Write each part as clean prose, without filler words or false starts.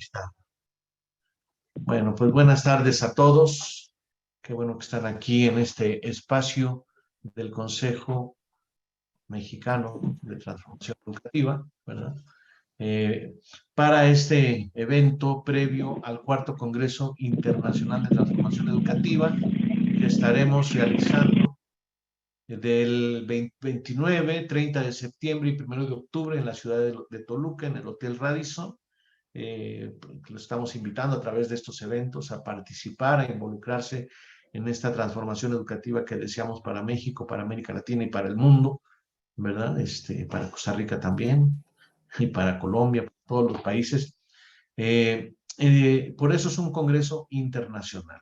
está. Bueno, pues buenas tardes a todos. Qué bueno que están aquí en este espacio del Consejo Mexicano de Transformación Educativa, ¿verdad? Para este evento previo al cuarto Congreso Internacional de Transformación Educativa que estaremos realizando del 29, 30 de septiembre y 1 de octubre en la ciudad de Toluca, en el Hotel Radisson. Lo estamos invitando a través de estos eventos a participar, a involucrarse en esta transformación educativa que deseamos para México, para América Latina y para el mundo, ¿verdad? Para Costa Rica también, y para Colombia, para todos los países. Por eso es un congreso internacional.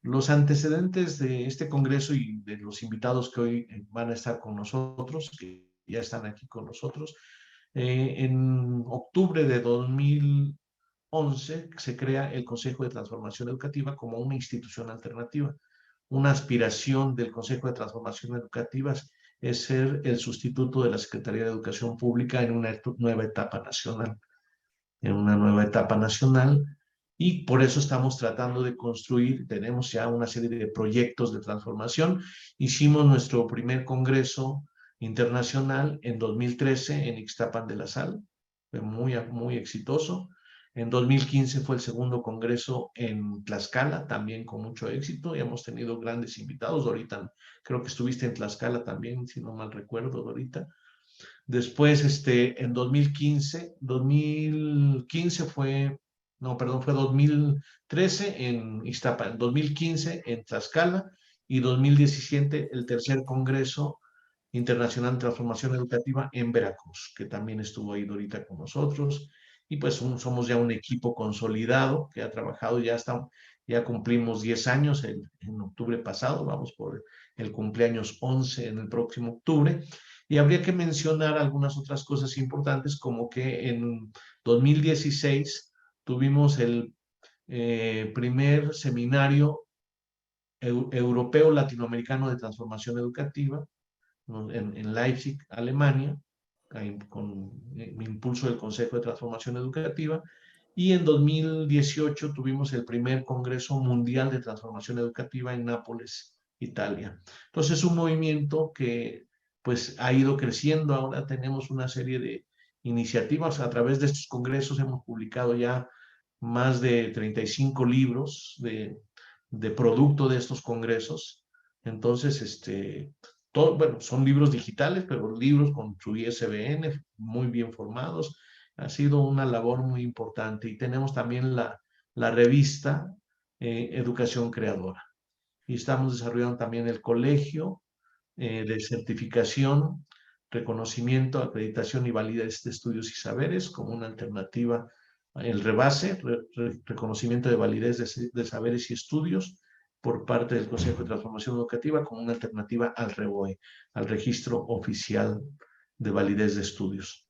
Los antecedentes de este congreso y de los invitados que hoy van a estar con nosotros, que ya están aquí con nosotros, en octubre de 2011 se crea el Consejo de Transformación Educativa como una institución alternativa. Una aspiración del Consejo de Transformación Educativa es ser el sustituto de la Secretaría de Educación Pública en una nueva etapa nacional. Y por eso estamos tratando de construir, tenemos ya una serie de proyectos de transformación. Hicimos nuestro primer congreso internacional en 2013 en Ixtapan de la Sal, fue muy exitoso. En 2015 fue el segundo congreso en Tlaxcala, también con mucho éxito, y hemos tenido grandes invitados. Ahorita creo que estuviste en Tlaxcala también, si no mal recuerdo, ahorita. Después, en 2015 fue 2013 en Ixtapa, en 2015 en Tlaxcala y 2017 el tercer Congreso Internacional de Transformación Educativa en Veracruz, que también estuvo ahí ahorita con nosotros. Y pues somos ya un equipo consolidado que ha trabajado, ya cumplimos 10 años en octubre pasado, vamos por el cumpleaños 11 en el próximo octubre. Y habría que mencionar algunas otras cosas importantes, como que en 2016 tuvimos el primer seminario europeo latinoamericano de transformación educativa, ¿no? en Leipzig, Alemania, con impulso del Consejo de Transformación Educativa. Y en 2018 tuvimos el primer Congreso Mundial de Transformación Educativa en Nápoles, Italia. Entonces, un movimiento que pues ha ido creciendo. Ahora tenemos una serie de iniciativas. A través de estos congresos hemos publicado ya más de 35 libros de producto de estos congresos. Entonces, bueno, son libros digitales, pero libros con su ISBN, muy bien formados. Ha sido una labor muy importante. Y tenemos también la revista Educación Creadora. Y estamos desarrollando también el colegio de certificación, reconocimiento, acreditación y validez de estudios y saberes como una alternativa, el rebase, reconocimiento de validez de saberes y estudios por parte del Consejo de Transformación Educativa como una alternativa al REVOE, al Registro Oficial de Validez de Estudios,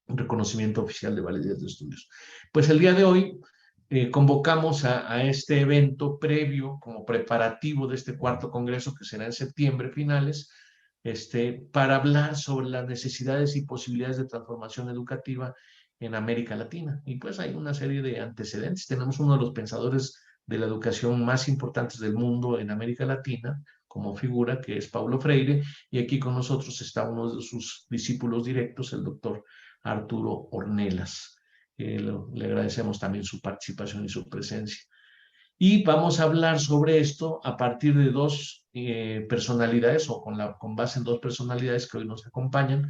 un reconocimiento oficial de validez de estudios. Pues el día de hoy convocamos a este evento previo como preparativo de este cuarto congreso que será en septiembre finales, para hablar sobre las necesidades y posibilidades de transformación educativa en América Latina. Y pues hay una serie de antecedentes. Tenemos uno de los pensadores de la educación más importantes del mundo en América Latina como figura, que es Paulo Freire, y aquí con nosotros está uno de sus discípulos directos, el doctor Arturo Ornelas. Le agradecemos también su participación y su presencia. Y vamos a hablar sobre esto a partir de dos personalidades, o con base en dos personalidades que hoy nos acompañan.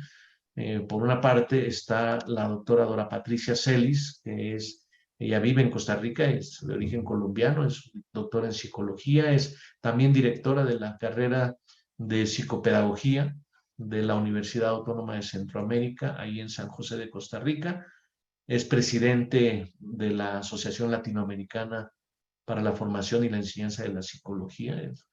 Por una parte está la doctora Dora Patricia Celis, ella vive en Costa Rica, es de origen colombiano, es doctora en psicología, es también directora de la carrera de psicopedagogía de la Universidad Autónoma de Centroamérica, ahí en San José de Costa Rica. Es presidente de la Asociación Latinoamericana para la Formación y la Enseñanza de la Psicología. Es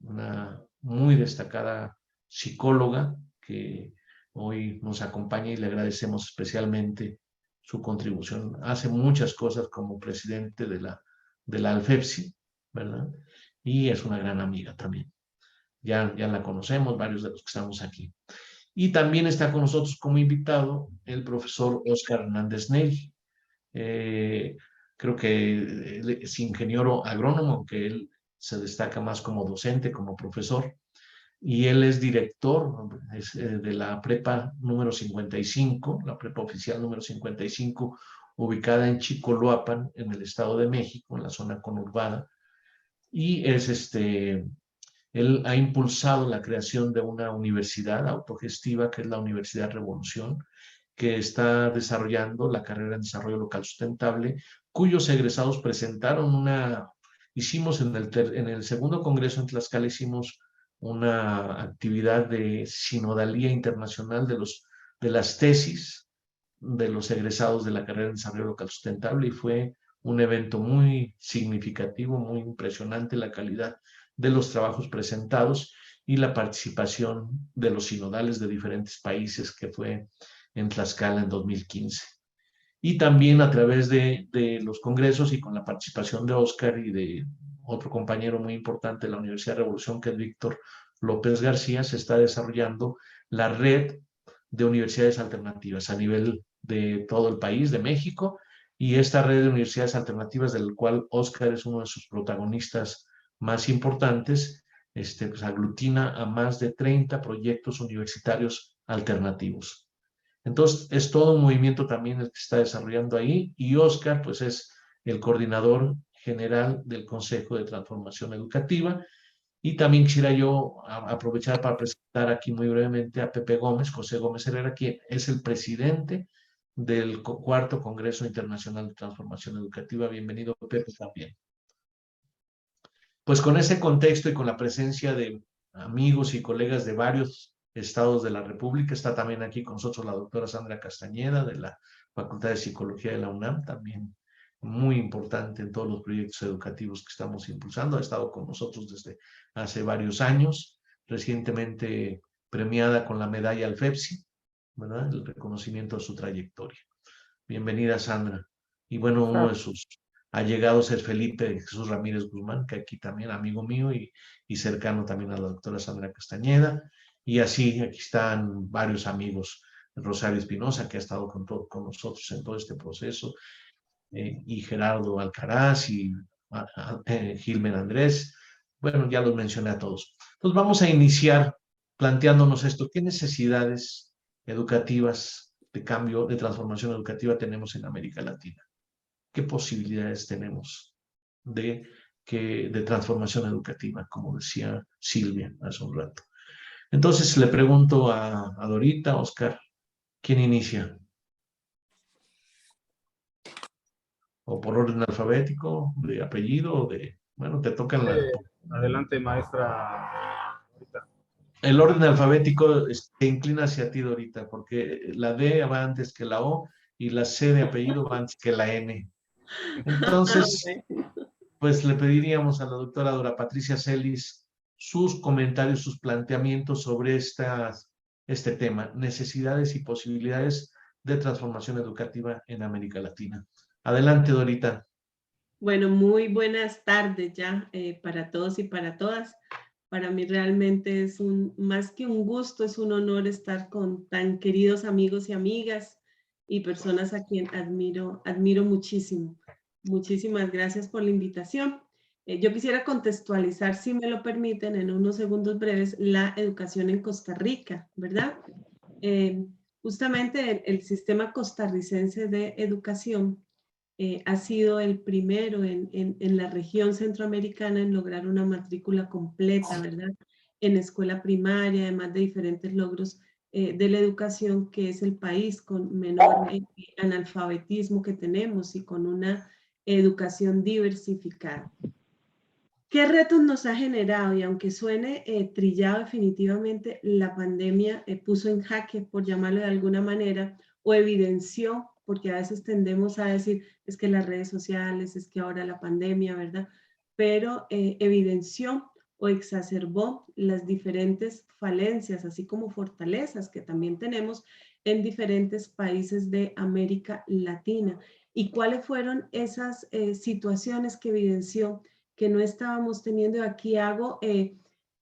una muy destacada psicóloga que hoy nos acompaña y le agradecemos especialmente su contribución. Hace muchas cosas como presidente de la Alfepsi, ¿verdad? Y es una gran amiga también. Ya la conocemos, varios de los que estamos aquí. Y también está con nosotros como invitado el profesor Óscar Hernández Neri. Creo que él es ingeniero agrónomo, aunque él se destaca más como docente, como profesor, y él es director de la prepa número 55, la prepa oficial número 55, ubicada en Chicoloapan, en el Estado de México, en la zona conurbada, y él ha impulsado la creación de una universidad autogestiva, que es la Universidad Revolución, que está desarrollando la carrera en desarrollo local sustentable, cuyos egresados presentaron hicimos en el segundo congreso en Tlaxcala, hicimos una actividad de sinodalía internacional de las tesis de los egresados de la carrera en desarrollo local sustentable, y fue un evento muy significativo, muy impresionante la calidad de los trabajos presentados y la participación de los sinodales de diferentes países, que fue en Tlaxcala en 2015. Y también a través de los congresos y con la participación de Oscar y de otro compañero muy importante de la Universidad de Revolución, que es Víctor López García, se está desarrollando la red de universidades alternativas a nivel de todo el país, de México, y esta red de universidades alternativas, del cual Oscar es uno de sus protagonistas más importantes, pues aglutina a más de 30 proyectos universitarios alternativos. Entonces, es todo un movimiento también el que se está desarrollando ahí, y Oscar, pues, es el coordinador general del Consejo de Transformación Educativa. Y también quisiera yo aprovechar para presentar aquí muy brevemente a Pepe Gómez, José Gómez Herrera, quien es el presidente del cuarto Congreso Internacional de Transformación Educativa. Bienvenido, Pepe, también. Pues con ese contexto y con la presencia de amigos y colegas de varios estados de la República, está también aquí con nosotros la doctora Sandra Castañeda, de la Facultad de Psicología de la UNAM, también muy importante en todos los proyectos educativos que estamos impulsando. Ha estado con nosotros desde hace varios años, recientemente premiada con la medalla al FEPSI, ¿verdad? El reconocimiento de su trayectoria. Bienvenida, Sandra. Y bueno, uno de sus allegados es Felipe Jesús Ramírez Guzmán, que aquí también amigo mío y cercano también a la doctora Sandra Castañeda. Y así, aquí están varios amigos. Rosario Espinosa, que ha estado con nosotros en todo este proceso, y Gerardo Alcaraz y Gilmen Andrés. Bueno, ya los mencioné a todos. Entonces vamos a iniciar planteándonos esto. ¿Qué necesidades educativas de cambio, de transformación educativa tenemos en América Latina? ¿Qué posibilidades tenemos de transformación educativa, como decía Silvia hace un rato? Entonces le pregunto a Dorita, Oscar, ¿quién inicia? ¿O por orden alfabético, de apellido, bueno, te tocan Adelante, maestra. El orden alfabético se inclina hacia ti, Dorita, porque la D va antes que la O y la C de apellido va antes que la N. Entonces, pues le pediríamos a la doctora Dora Patricia Celis sus comentarios, sus planteamientos sobre este tema, necesidades y posibilidades de transformación educativa en América Latina. Adelante, Dorita. Bueno, muy buenas tardes ya para todos y para todas. Para mí realmente es más que un gusto, es un honor estar con tan queridos amigos y amigas y personas a quien admiro muchísimo. Muchísimas gracias por la invitación. Yo quisiera contextualizar, si me lo permiten, en unos segundos breves, la educación en Costa Rica, ¿verdad? Justamente el sistema costarricense de educación ha sido el primero en la región centroamericana en lograr una matrícula completa, ¿verdad? En escuela primaria, además de diferentes logros de la educación, que es el país con menor analfabetismo que tenemos y con una educación diversificada. ¿Qué retos nos ha generado? Y aunque suene trillado, definitivamente la pandemia puso en jaque, por llamarlo de alguna manera, o evidenció, porque a veces tendemos a decir, es que las redes sociales, es que ahora la pandemia, ¿verdad? Pero evidenció o exacerbó las diferentes falencias, así como fortalezas que también tenemos en diferentes países de América Latina. ¿Y cuáles fueron esas situaciones que evidenció que no estábamos teniendo? Aquí hago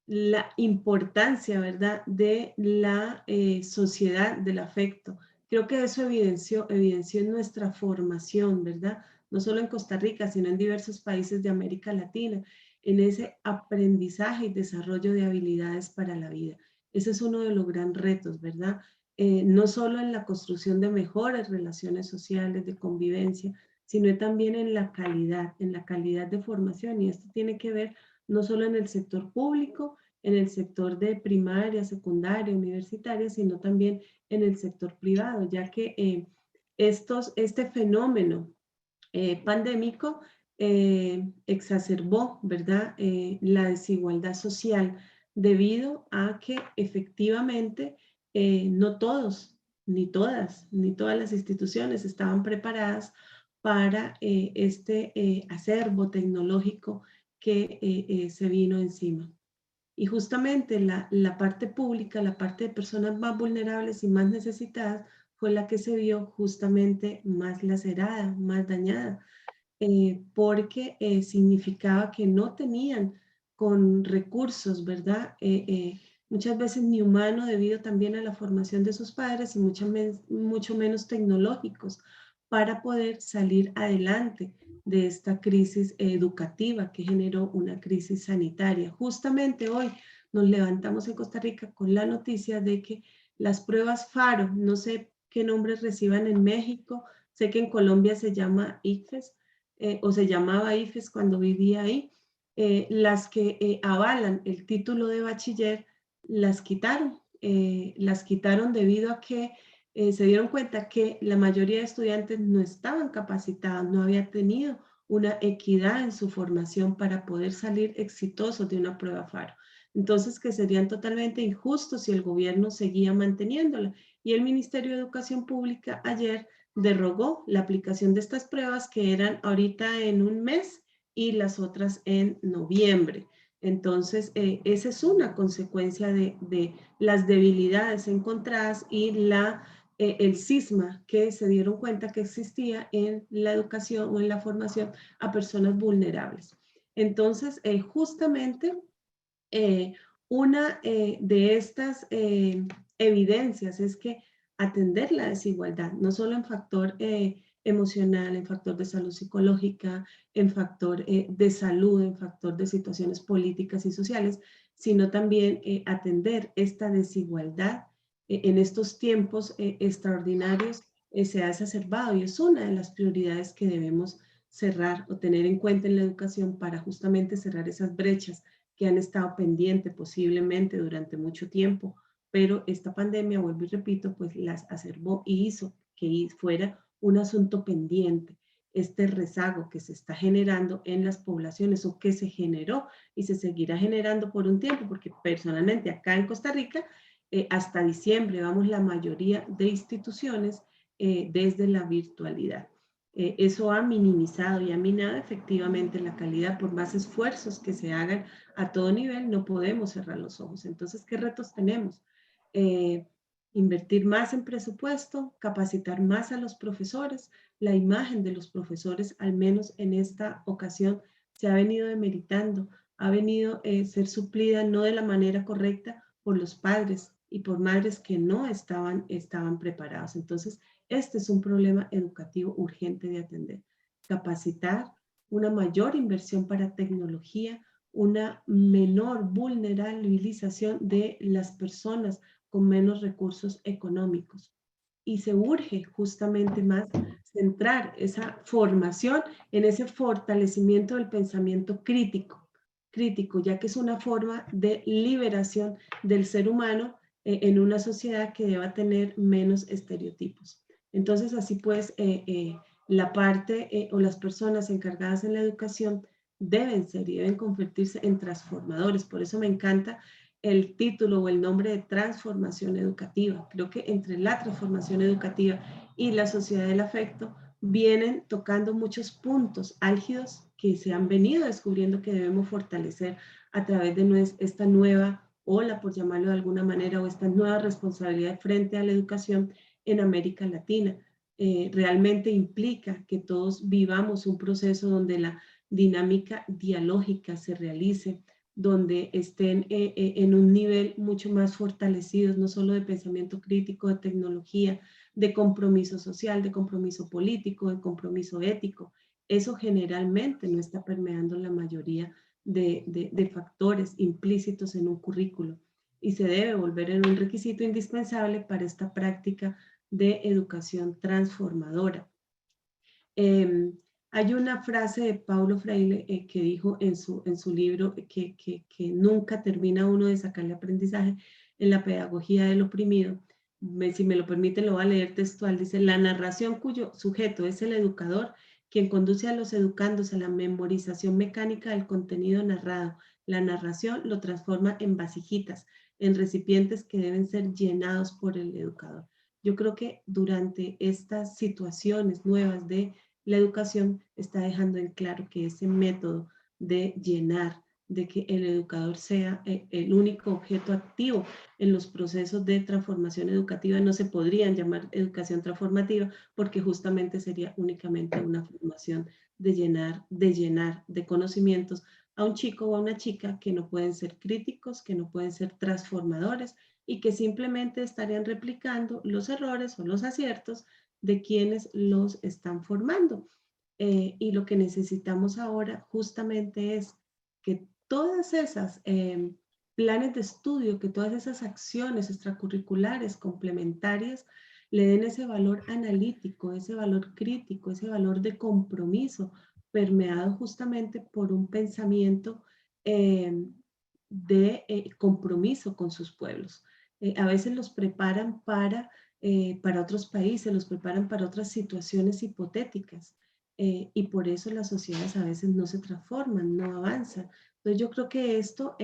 la importancia, ¿verdad?, de la sociedad, del afecto, creo que eso evidenció en nuestra formación, ¿verdad? No solo en Costa Rica, sino en diversos países de América Latina, en ese aprendizaje y desarrollo de habilidades para la vida. Ese es uno de los grandes retos, ¿verdad? No solo en la construcción de mejores relaciones sociales, de convivencia, sino también en la calidad de formación. Y esto tiene que ver no solo en el sector público, en el sector de primaria, secundaria, universitaria, sino también en el sector privado, ya que este fenómeno pandémico exacerbó, ¿verdad?, la desigualdad social debido a que efectivamente no todos, ni todas las instituciones estaban preparadas para este acervo tecnológico que se vino encima. Y justamente la parte pública, la parte de personas más vulnerables y más necesitadas, fue la que se vio justamente más lacerada, más dañada, porque significaba que no tenían con recursos, ¿verdad? Muchas veces ni humano debido también a la formación de sus padres y mucho menos tecnológicos para poder salir adelante de esta crisis educativa que generó una crisis sanitaria. Justamente hoy nos levantamos en Costa Rica con la noticia de que las pruebas FARO, no sé qué nombres reciban en México, sé que en Colombia se llama ICFES, o se llamaba IFES cuando vivía ahí, las que avalan el título de bachiller, las quitaron debido a que se dieron cuenta que la mayoría de estudiantes no estaban capacitados, no había tenido una equidad en su formación para poder salir exitosos de una prueba FARO. Entonces, que serían totalmente injustos si el gobierno seguía manteniéndola. Y el Ministerio de Educación Pública ayer derogó la aplicación de estas pruebas que eran ahorita en un mes y las otras en noviembre. Entonces, esa es una consecuencia de las debilidades encontradas y el cisma que se dieron cuenta que existía en la educación o en la formación a personas vulnerables. Entonces, justamente una de estas evidencias es que atender la desigualdad, no solo en factor emocional, en factor de salud psicológica, en factor de salud, en factor de situaciones políticas y sociales, sino también atender esta desigualdad en estos tiempos extraordinarios se ha exacerbado y es una de las prioridades que debemos cerrar o tener en cuenta en la educación para justamente cerrar esas brechas que han estado pendientes posiblemente durante mucho tiempo, pero esta pandemia, vuelvo y repito, pues las acervó y hizo que fuera un asunto pendiente, este rezago que se está generando en las poblaciones o que se generó y se seguirá generando por un tiempo, porque personalmente acá en Costa Rica, hasta diciembre vamos la mayoría de instituciones desde la virtualidad. Eso ha minimizado y ha minado efectivamente la calidad. Por más esfuerzos que se hagan a todo nivel, no podemos cerrar los ojos. Entonces, ¿qué retos tenemos? Invertir más en presupuesto, capacitar más a los profesores. La imagen de los profesores, al menos en esta ocasión, se ha venido demeritando, ha venido a ser suplida no de la manera correcta por los padres y por madres que no estaban preparados. Entonces, este es un problema educativo urgente de atender. Capacitar, una mayor inversión para tecnología, una menor vulnerabilización de las personas con menos recursos económicos. Y se urge justamente más centrar esa formación en ese fortalecimiento del pensamiento crítico, ya que es una forma de liberación del ser humano en una sociedad que deba tener menos estereotipos. Entonces, así pues, la parte o las personas encargadas en la educación deben ser y deben convertirse en transformadores. Por eso me encanta el título o el nombre de transformación educativa. Creo que entre la transformación educativa y la sociedad del afecto vienen tocando muchos puntos álgidos que se han venido descubriendo que debemos fortalecer a través de esta nueva ola, por llamarlo de alguna manera, o esta nueva responsabilidad frente a la educación en América Latina. Realmente implica que todos vivamos un proceso donde la dinámica dialógica se realice, donde estén en un nivel mucho más fortalecidos, no solo de pensamiento crítico, de tecnología, de compromiso social, de compromiso político, de compromiso ético. Eso generalmente no está permeando la mayoría de factores implícitos en un currículo y se debe volver en un requisito indispensable para esta práctica de educación transformadora. Hay una frase de Paulo Freire que dijo en su libro que nunca termina uno de sacarle aprendizaje en la pedagogía del oprimido. Si me lo permite, lo voy a leer textual. Dice, la narración cuyo sujeto es el educador, quien conduce a los educandos a la memorización mecánica del contenido narrado. La narración lo transforma en vasijitas, en recipientes que deben ser llenados por el educador. Yo creo que durante estas situaciones nuevas de la educación está dejando en claro que ese método de llenar, de que el educador sea el único objeto activo en los procesos de transformación educativa, no se podrían llamar educación transformativa porque justamente sería únicamente una formación de llenar de conocimientos a un chico o a una chica que no pueden ser críticos, que no pueden ser transformadores y que simplemente estarían replicando los errores o los aciertos de quienes los están formando. Y lo que necesitamos ahora justamente es que todas esas planes de estudio, que todas esas acciones extracurriculares complementarias le den ese valor analítico, ese valor crítico, ese valor de compromiso, permeado justamente por un pensamiento de compromiso con sus pueblos. A veces los preparan para otros países, los preparan para otras situaciones hipotéticas y por eso las sociedades a veces no se transforman, no avanzan. Entonces yo creo que esto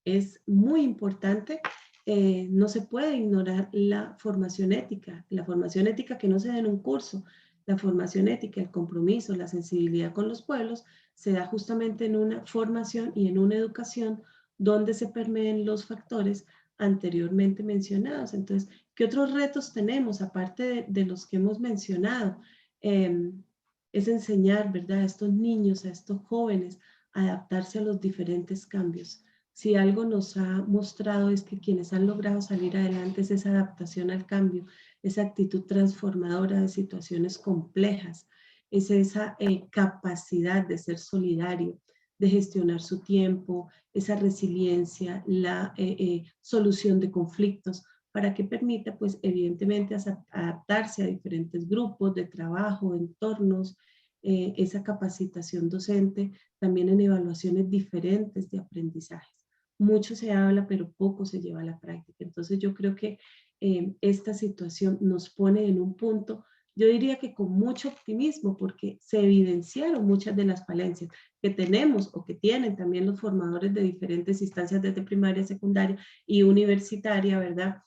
es muy importante. No se puede ignorar la formación ética que no se da en un curso. La formación ética, el compromiso, la sensibilidad con los pueblos se da justamente en una formación y en una educación donde se permeen los factores anteriormente mencionados. Entonces, ¿qué otros retos tenemos aparte de los que hemos mencionado? Es enseñar, ¿verdad?, a estos niños, a estos jóvenes, a adaptarse a los diferentes cambios. Si algo nos ha mostrado es que quienes han logrado salir adelante es esa adaptación al cambio, esa actitud transformadora de situaciones complejas, es esa capacidad de ser solidario, de gestionar su tiempo, esa resiliencia, la solución de conflictos, para que permita, pues, evidentemente, adaptarse a diferentes grupos de trabajo, entornos, esa capacitación docente, también en evaluaciones diferentes de aprendizajes. Mucho se habla, pero poco se lleva a la práctica. Entonces yo creo que esta situación nos pone en un punto, yo diría que con mucho optimismo, porque se evidenciaron muchas de las falencias que tenemos o que tienen también los formadores de diferentes instancias desde primaria, secundaria y universitaria, ¿verdad?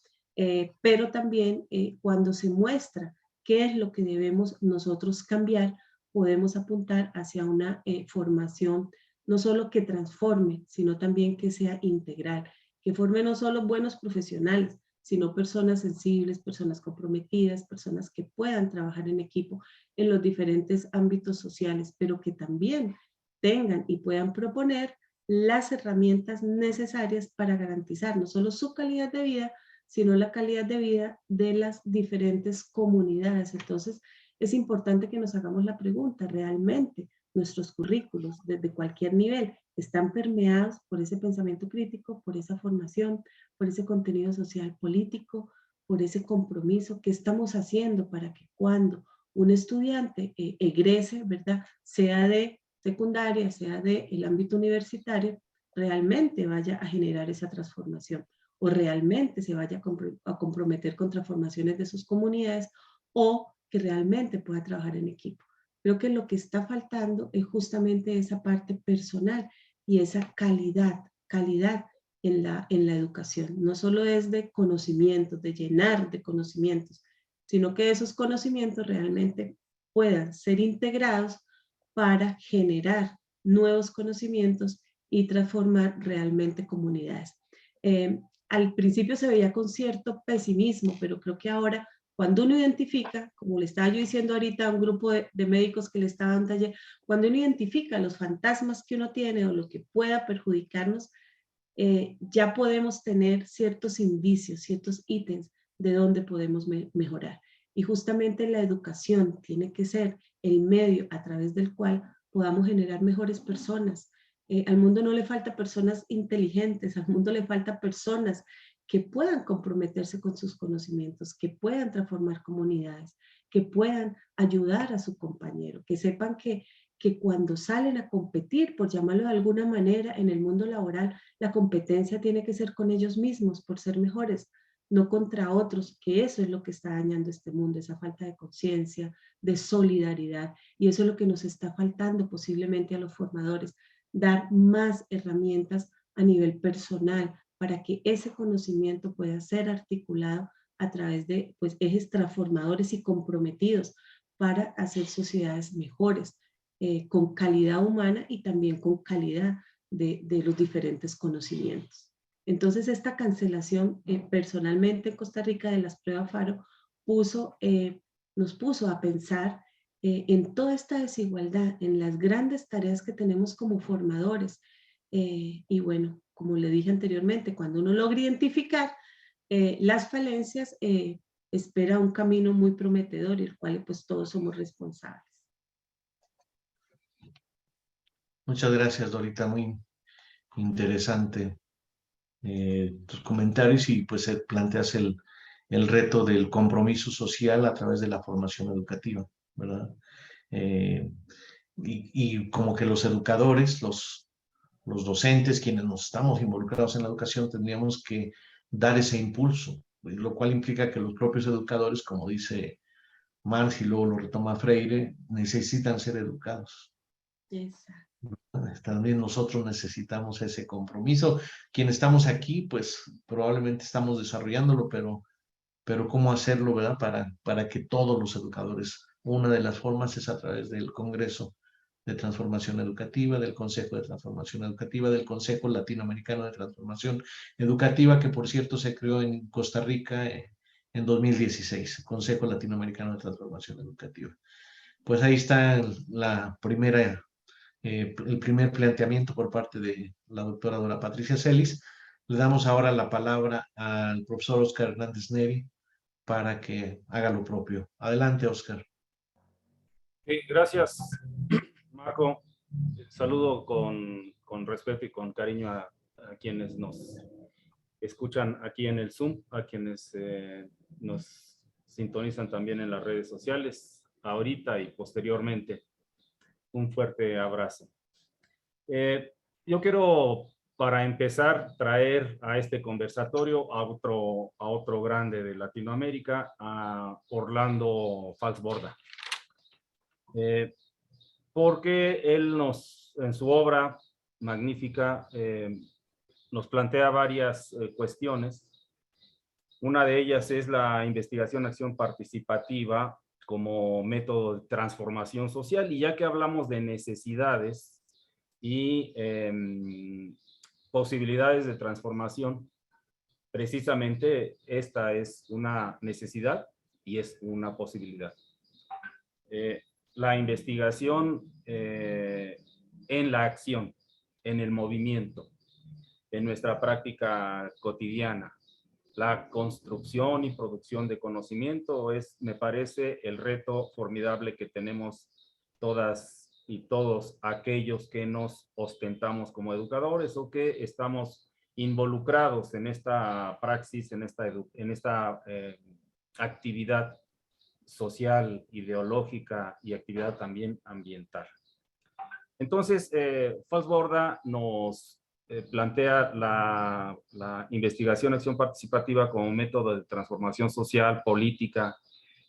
Pero también cuando se muestra qué es lo que debemos nosotros cambiar, podemos apuntar hacia una formación no solo que transforme, sino también que sea integral, que forme no solo buenos profesionales, sino personas sensibles, personas comprometidas, personas que puedan trabajar en equipo en los diferentes ámbitos sociales, pero que también tengan y puedan proponer las herramientas necesarias para garantizar no solo su calidad de vida, sino la calidad de vida de las diferentes comunidades. Entonces, es importante que nos hagamos la pregunta, ¿realmente nuestros currículos desde cualquier nivel están permeados por ese pensamiento crítico, por esa formación, por ese contenido social político, por ese compromiso? ¿Qué estamos haciendo para que cuando un estudiante egrese, ¿verdad?, sea de secundaria, sea del ámbito universitario, realmente vaya a generar esa transformación o realmente se vaya a comprometer con transformaciones de sus comunidades o que realmente pueda trabajar en equipo? Creo que lo que está faltando es justamente esa parte personal y esa calidad en la educación. No solo es de conocimientos, de llenar de conocimientos, sino que esos conocimientos realmente puedan ser integrados para generar nuevos conocimientos y transformar realmente comunidades. Al principio se veía con cierto pesimismo, pero creo que ahora cuando uno identifica, como le estaba yo diciendo ahorita a un grupo de médicos que le estaban taller, cuando uno identifica los fantasmas que uno tiene o lo que pueda perjudicarnos, ya podemos tener ciertos indicios, ciertos ítems de dónde podemos mejorar. Y justamente la educación tiene que ser el medio a través del cual podamos generar mejores personas. Al mundo no le falta personas inteligentes, al mundo le falta personas que puedan comprometerse con sus conocimientos, que puedan transformar comunidades, que puedan ayudar a su compañero, que sepan que cuando salen a competir, por llamarlo de alguna manera, en el mundo laboral, la competencia tiene que ser con ellos mismos por ser mejores, no contra otros, que eso es lo que está dañando este mundo, esa falta de conciencia, de solidaridad, y eso es lo que nos está faltando posiblemente a los formadores, dar más herramientas a nivel personal para que ese conocimiento pueda ser articulado a través de pues, ejes transformadores y comprometidos para hacer sociedades mejores, con calidad humana y también con calidad de los diferentes conocimientos. Entonces, esta cancelación personalmente en Costa Rica de las pruebas FARO nos puso a pensar en toda esta desigualdad, en las grandes tareas que tenemos como formadores. Y bueno, como le dije anteriormente, cuando uno logra identificar las falencias, espera un camino muy prometedor y el cual pues todos somos responsables. Muchas gracias, Dorita, muy interesante tus comentarios y pues planteas el reto del compromiso social a través de la formación educativa, ¿verdad? Y como que los educadores, los docentes, quienes nos estamos involucrados en la educación, tendríamos que dar ese impulso, lo cual implica que los propios educadores, como dice Marx y luego lo retoma Freire, necesitan ser educados. Exacto. También nosotros necesitamos ese compromiso. Quienes estamos aquí, pues probablemente estamos desarrollándolo, pero ¿cómo hacerlo, verdad? Para que todos los educadores, una de las formas es a través del Congreso de Transformación Educativa, del Consejo de Transformación Educativa, del Consejo Latinoamericano de Transformación Educativa, que por cierto se creó en Costa Rica en 2016, Consejo Latinoamericano de Transformación Educativa. Pues ahí está el primer planteamiento por parte de la doctora Dora Patricia Celis. Le damos ahora la palabra al profesor Oscar Hernández Neri para que haga lo propio. Adelante, Oscar. Gracias, Marco. Saludo con respeto y con cariño a quienes nos escuchan aquí en el Zoom, a quienes nos sintonizan también en las redes sociales, ahorita y posteriormente. Un fuerte abrazo. Yo quiero, para empezar, traer a este conversatorio a otro grande de Latinoamérica, a Orlando Falsborda. Porque él en su obra magnífica, nos plantea varias cuestiones. Una de ellas es la investigación-acción participativa como método de transformación social. Y ya que hablamos de necesidades y posibilidades de transformación, precisamente esta es una necesidad y es una posibilidad. La investigación en la acción, en el movimiento, en nuestra práctica cotidiana, la construcción y producción de conocimiento me parece, el reto formidable que tenemos todas y todos aquellos que nos ostentamos como educadores o que estamos involucrados en esta praxis, en esta actividad social, ideológica y actividad también ambiental. Entonces, Falsborda nos plantea la investigación-acción participativa como método de transformación social, política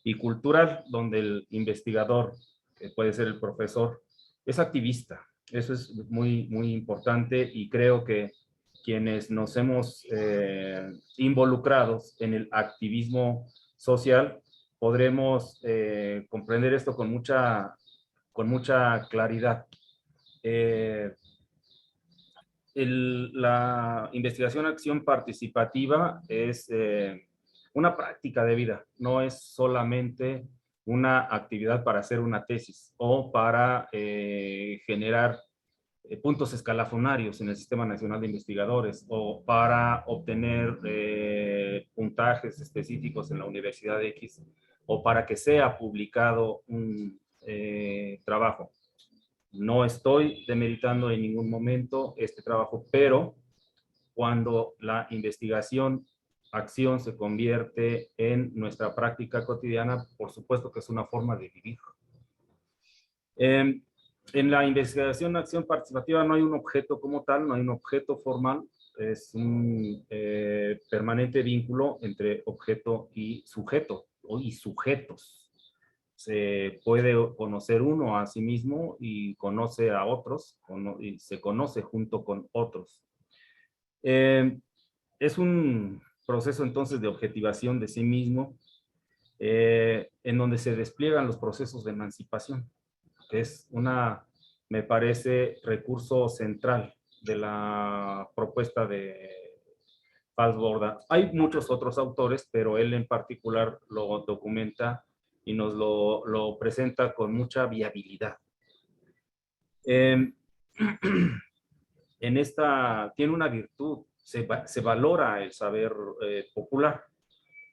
y cultural, donde el investigador, que puede ser el profesor, es activista. Eso es muy, muy importante y creo que quienes nos hemos involucrados en el activismo social, podremos comprender esto con mucha claridad. La investigación-acción participativa es una práctica de vida, no es solamente una actividad para hacer una tesis o para generar puntos escalafonarios en el Sistema Nacional de Investigadores o para obtener puntajes específicos en la Universidad X o para que sea publicado un trabajo. No estoy demeritando en ningún momento este trabajo, pero cuando la investigación, acción se convierte en nuestra práctica cotidiana, por supuesto que es una forma de vivir. En la investigación, acción participativa no hay un objeto como tal, no hay un objeto formal, es un permanente vínculo entre objeto y sujeto, y sujetos. Se puede conocer uno a sí mismo y conoce a otros, y se conoce junto con otros. Es un proceso entonces de objetivación de sí mismo, en donde se despliegan los procesos de emancipación. Es me parece, recurso central de la propuesta de Falsborda. Hay muchos otros autores, pero él en particular lo documenta y nos lo presenta con mucha viabilidad. En tiene una virtud, se valora el saber popular.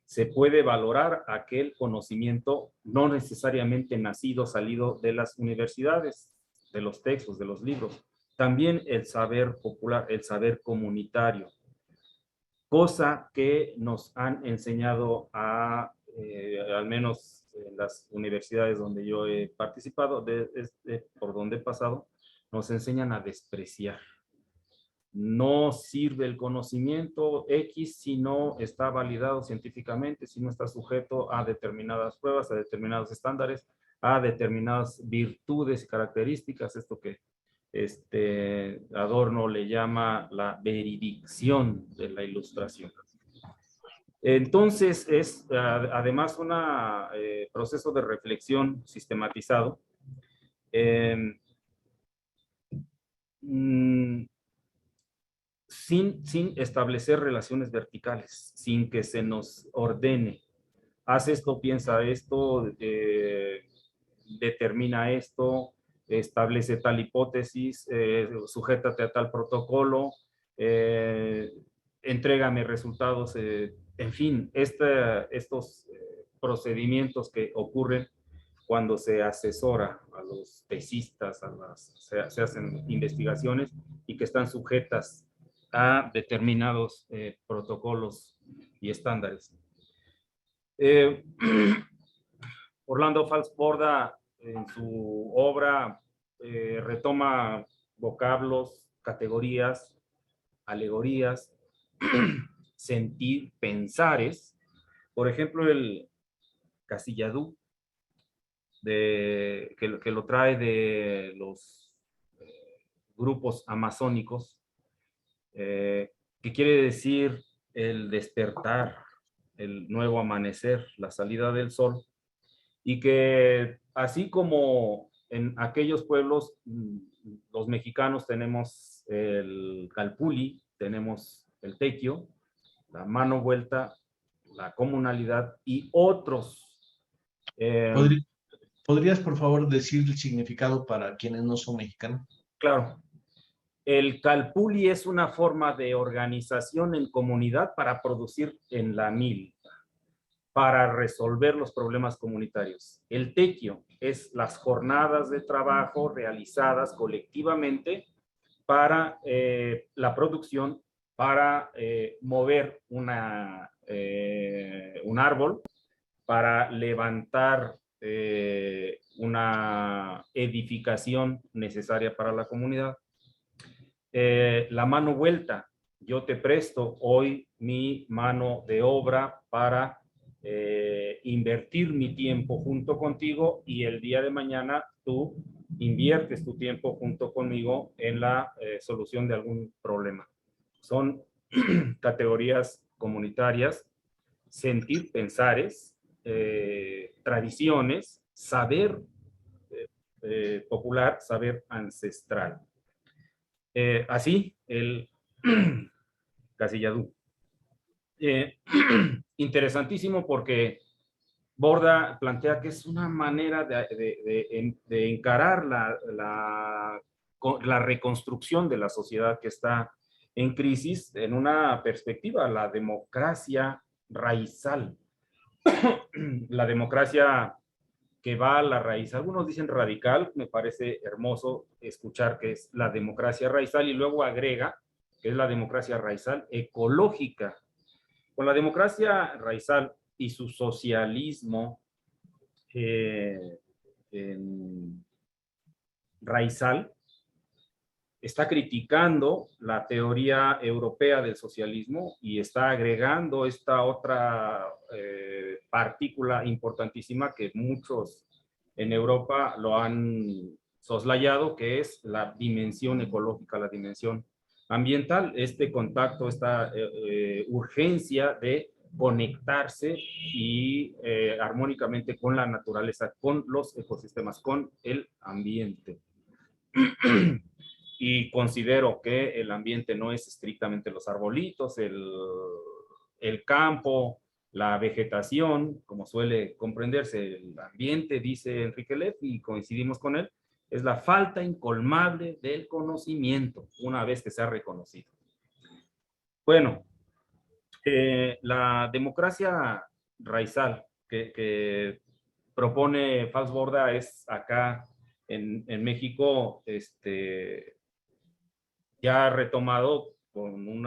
Se puede valorar aquel conocimiento no necesariamente nacido, salido de las universidades, de los textos, de los libros. También el saber popular, el saber comunitario, cosa que nos han enseñado al menos en las universidades donde yo he participado, por donde he pasado, nos enseñan a despreciar. No sirve el conocimiento X si no está validado científicamente, si no está sujeto a determinadas pruebas, a determinados estándares, a determinadas virtudes y características, esto que Adorno le llama la veridicción de la ilustración. Entonces es además un proceso de reflexión sistematizado. Sin establecer relaciones verticales, sin que se nos ordene. Haz esto, piensa esto, determina esto, establece tal hipótesis, sujétate a tal protocolo, entrégame resultados, en fin, estos procedimientos que ocurren cuando se asesora a los tesistas, se hacen investigaciones y que están sujetas a determinados protocolos y estándares. Orlando Falsborda en su obra retoma vocablos, categorías, alegorías, sentir, pensares. Por ejemplo, el Casilladú, que lo trae de los grupos amazónicos, que quiere decir el despertar, el nuevo amanecer, la salida del sol, y que así como en aquellos pueblos, los mexicanos tenemos el calpulli, tenemos el tequio, la mano vuelta, la comunalidad y otros. ¿Podrías, por favor, decir el significado para quienes no son mexicanos? Claro. El calpulli es una forma de organización en comunidad para producir en la milpa, para resolver los problemas comunitarios. El tequio es las jornadas de trabajo realizadas colectivamente para la producción, para mover un árbol, para levantar una edificación necesaria para la comunidad. La mano vuelta, yo te presto hoy mi mano de obra para invertir mi tiempo junto contigo y el día de mañana tú inviertes tu tiempo junto conmigo en la solución de algún problema. Son categorías comunitarias, sentir, pensares, tradiciones, saber popular, saber ancestral. Así, el Casilladú. Interesantísimo porque Borda plantea que es una manera de encarar la la reconstrucción de la sociedad que está en crisis en una perspectiva, la democracia raizal. La democracia que va a la raíz. Algunos dicen radical, me parece hermoso escuchar que es la democracia raizal y luego agrega que es la democracia raizal ecológica. Con la democracia raizal y su socialismo raizal, está criticando la teoría europea del socialismo y está agregando esta otra partícula importantísima que muchos en Europa lo han soslayado, que es la dimensión ecológica, la dimensión ambiental, este contacto, esta urgencia de conectarse y armónicamente con la naturaleza, con los ecosistemas, con el ambiente. Y considero que el ambiente no es estrictamente los arbolitos, el campo, la vegetación, como suele comprenderse. El ambiente, dice Enrique Leff, y coincidimos con él, es la falta incolmable del conocimiento, una vez que se ha reconocido. Bueno, la democracia raizal que propone Falsborda es acá en México, ya retomado con un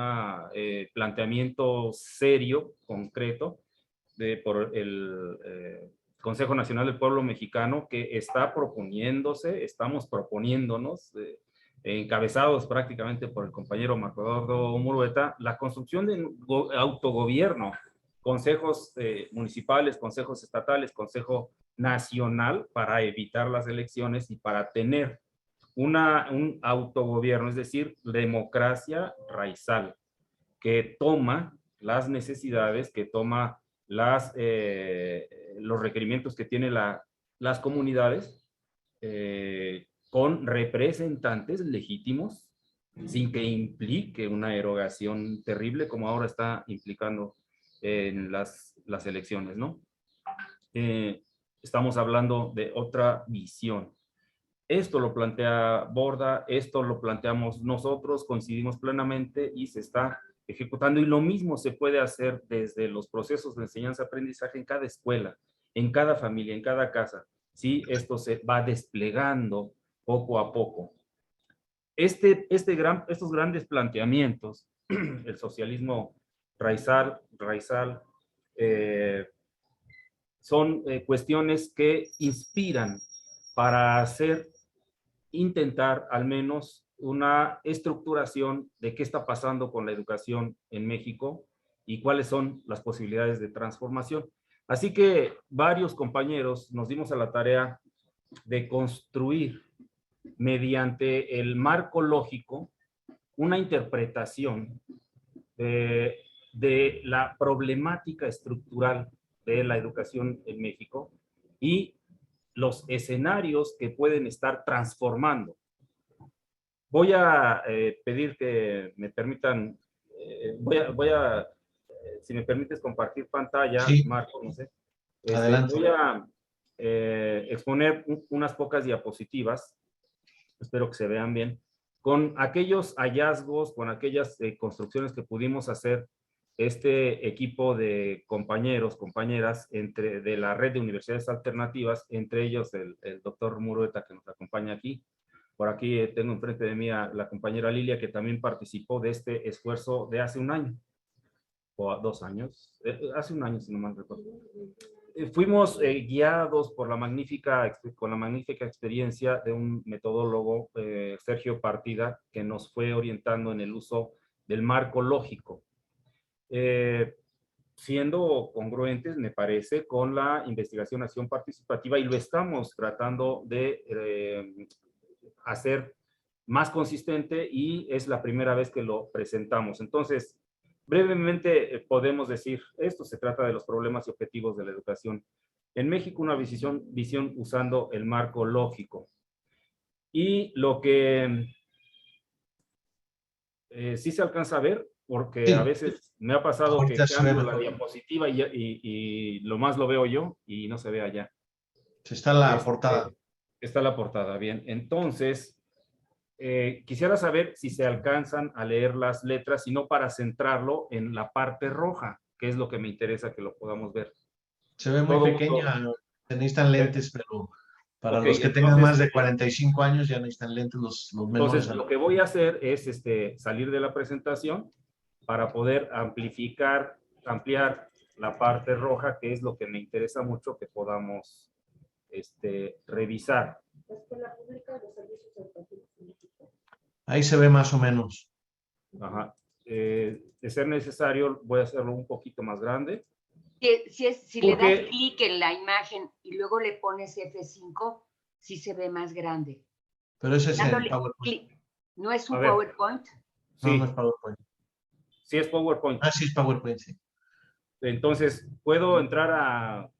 planteamiento serio, concreto, por el Consejo Nacional del Pueblo Mexicano, que está proponiéndose, estamos proponiéndonos, encabezados prácticamente por el compañero Marco Eduardo Murueta, la construcción de autogobierno, consejos municipales, consejos estatales, consejo nacional, para evitar las elecciones y para tener un autogobierno, es decir, democracia raizal, que toma las necesidades, que toma los requerimientos que tienen las comunidades con representantes legítimos, sin que implique una erogación terrible como ahora está implicando en las elecciones, ¿no? Estamos hablando de otra visión. Esto lo plantea Borda, esto lo planteamos nosotros, coincidimos plenamente y se está ejecutando. Y lo mismo se puede hacer desde los procesos de enseñanza-aprendizaje en cada escuela, en cada familia, en cada casa. Sí, esto se va desplegando poco a poco. Estos grandes planteamientos, el socialismo raizal, son cuestiones que inspiran para intentar al menos una estructuración de qué está pasando con la educación en México y cuáles son las posibilidades de transformación. Así que varios compañeros nos dimos a la tarea de construir mediante el marco lógico una interpretación de la problemática estructural de la educación en México y los escenarios que pueden estar transformando. Voy a pedir que me permitan, si me permites compartir pantalla, sí. Marco, no sé. Adelante. Voy a exponer unas pocas diapositivas, espero que se vean bien, con aquellos hallazgos, con aquellas construcciones que pudimos hacer este equipo de compañeros, compañeras de la red de universidades alternativas, entre ellos el doctor Murueta, que nos acompaña aquí. Por aquí tengo enfrente de mí a la compañera Lilia, que también participó de este esfuerzo de hace un año, o 2 años, hace un año si no mal recuerdo. Fuimos guiados por con la magnífica experiencia de un metodólogo, Sergio Partida, que nos fue orientando en el uso del marco lógico. Siendo congruentes, me parece, con la investigación-acción participativa, y lo estamos tratando de hacer más consistente, y es la primera vez que lo presentamos. Entonces, brevemente podemos decir, esto se trata de los problemas y objetivos de la educación en México, una visión usando el marco lógico. Y lo que sí se alcanza a ver, porque sí, a veces me ha pasado ahorita que cambio la diapositiva y lo más lo veo yo y no se ve allá. Está la portada. Está la portada, bien. Entonces, quisiera saber si se alcanzan a leer las letras, sino para centrarlo en la parte roja, que es lo que me interesa que lo podamos ver. Se ve muy Todo pequeña, mundo, se necesitan ¿eh? lentes, pero para Ok, los que tengan entonces, más de 45 años ya necesitan lentes, los menores. lo que voy a hacer es salir de la presentación para poder ampliar la parte roja, que es lo que me interesa mucho que podamos revisar. Ahí se ve más o menos. Ajá. De ser necesario, voy a hacerlo un poquito más grande. Si le das clic en la imagen y luego le pones F5, sí se ve más grande. Pero ese es el Dándole PowerPoint. clic. ¿No es un A ver. PowerPoint? No, Sí, no es PowerPoint. sí es PowerPoint. Ah, sí es PowerPoint, sí. Entonces, ¿puedo entrar a...?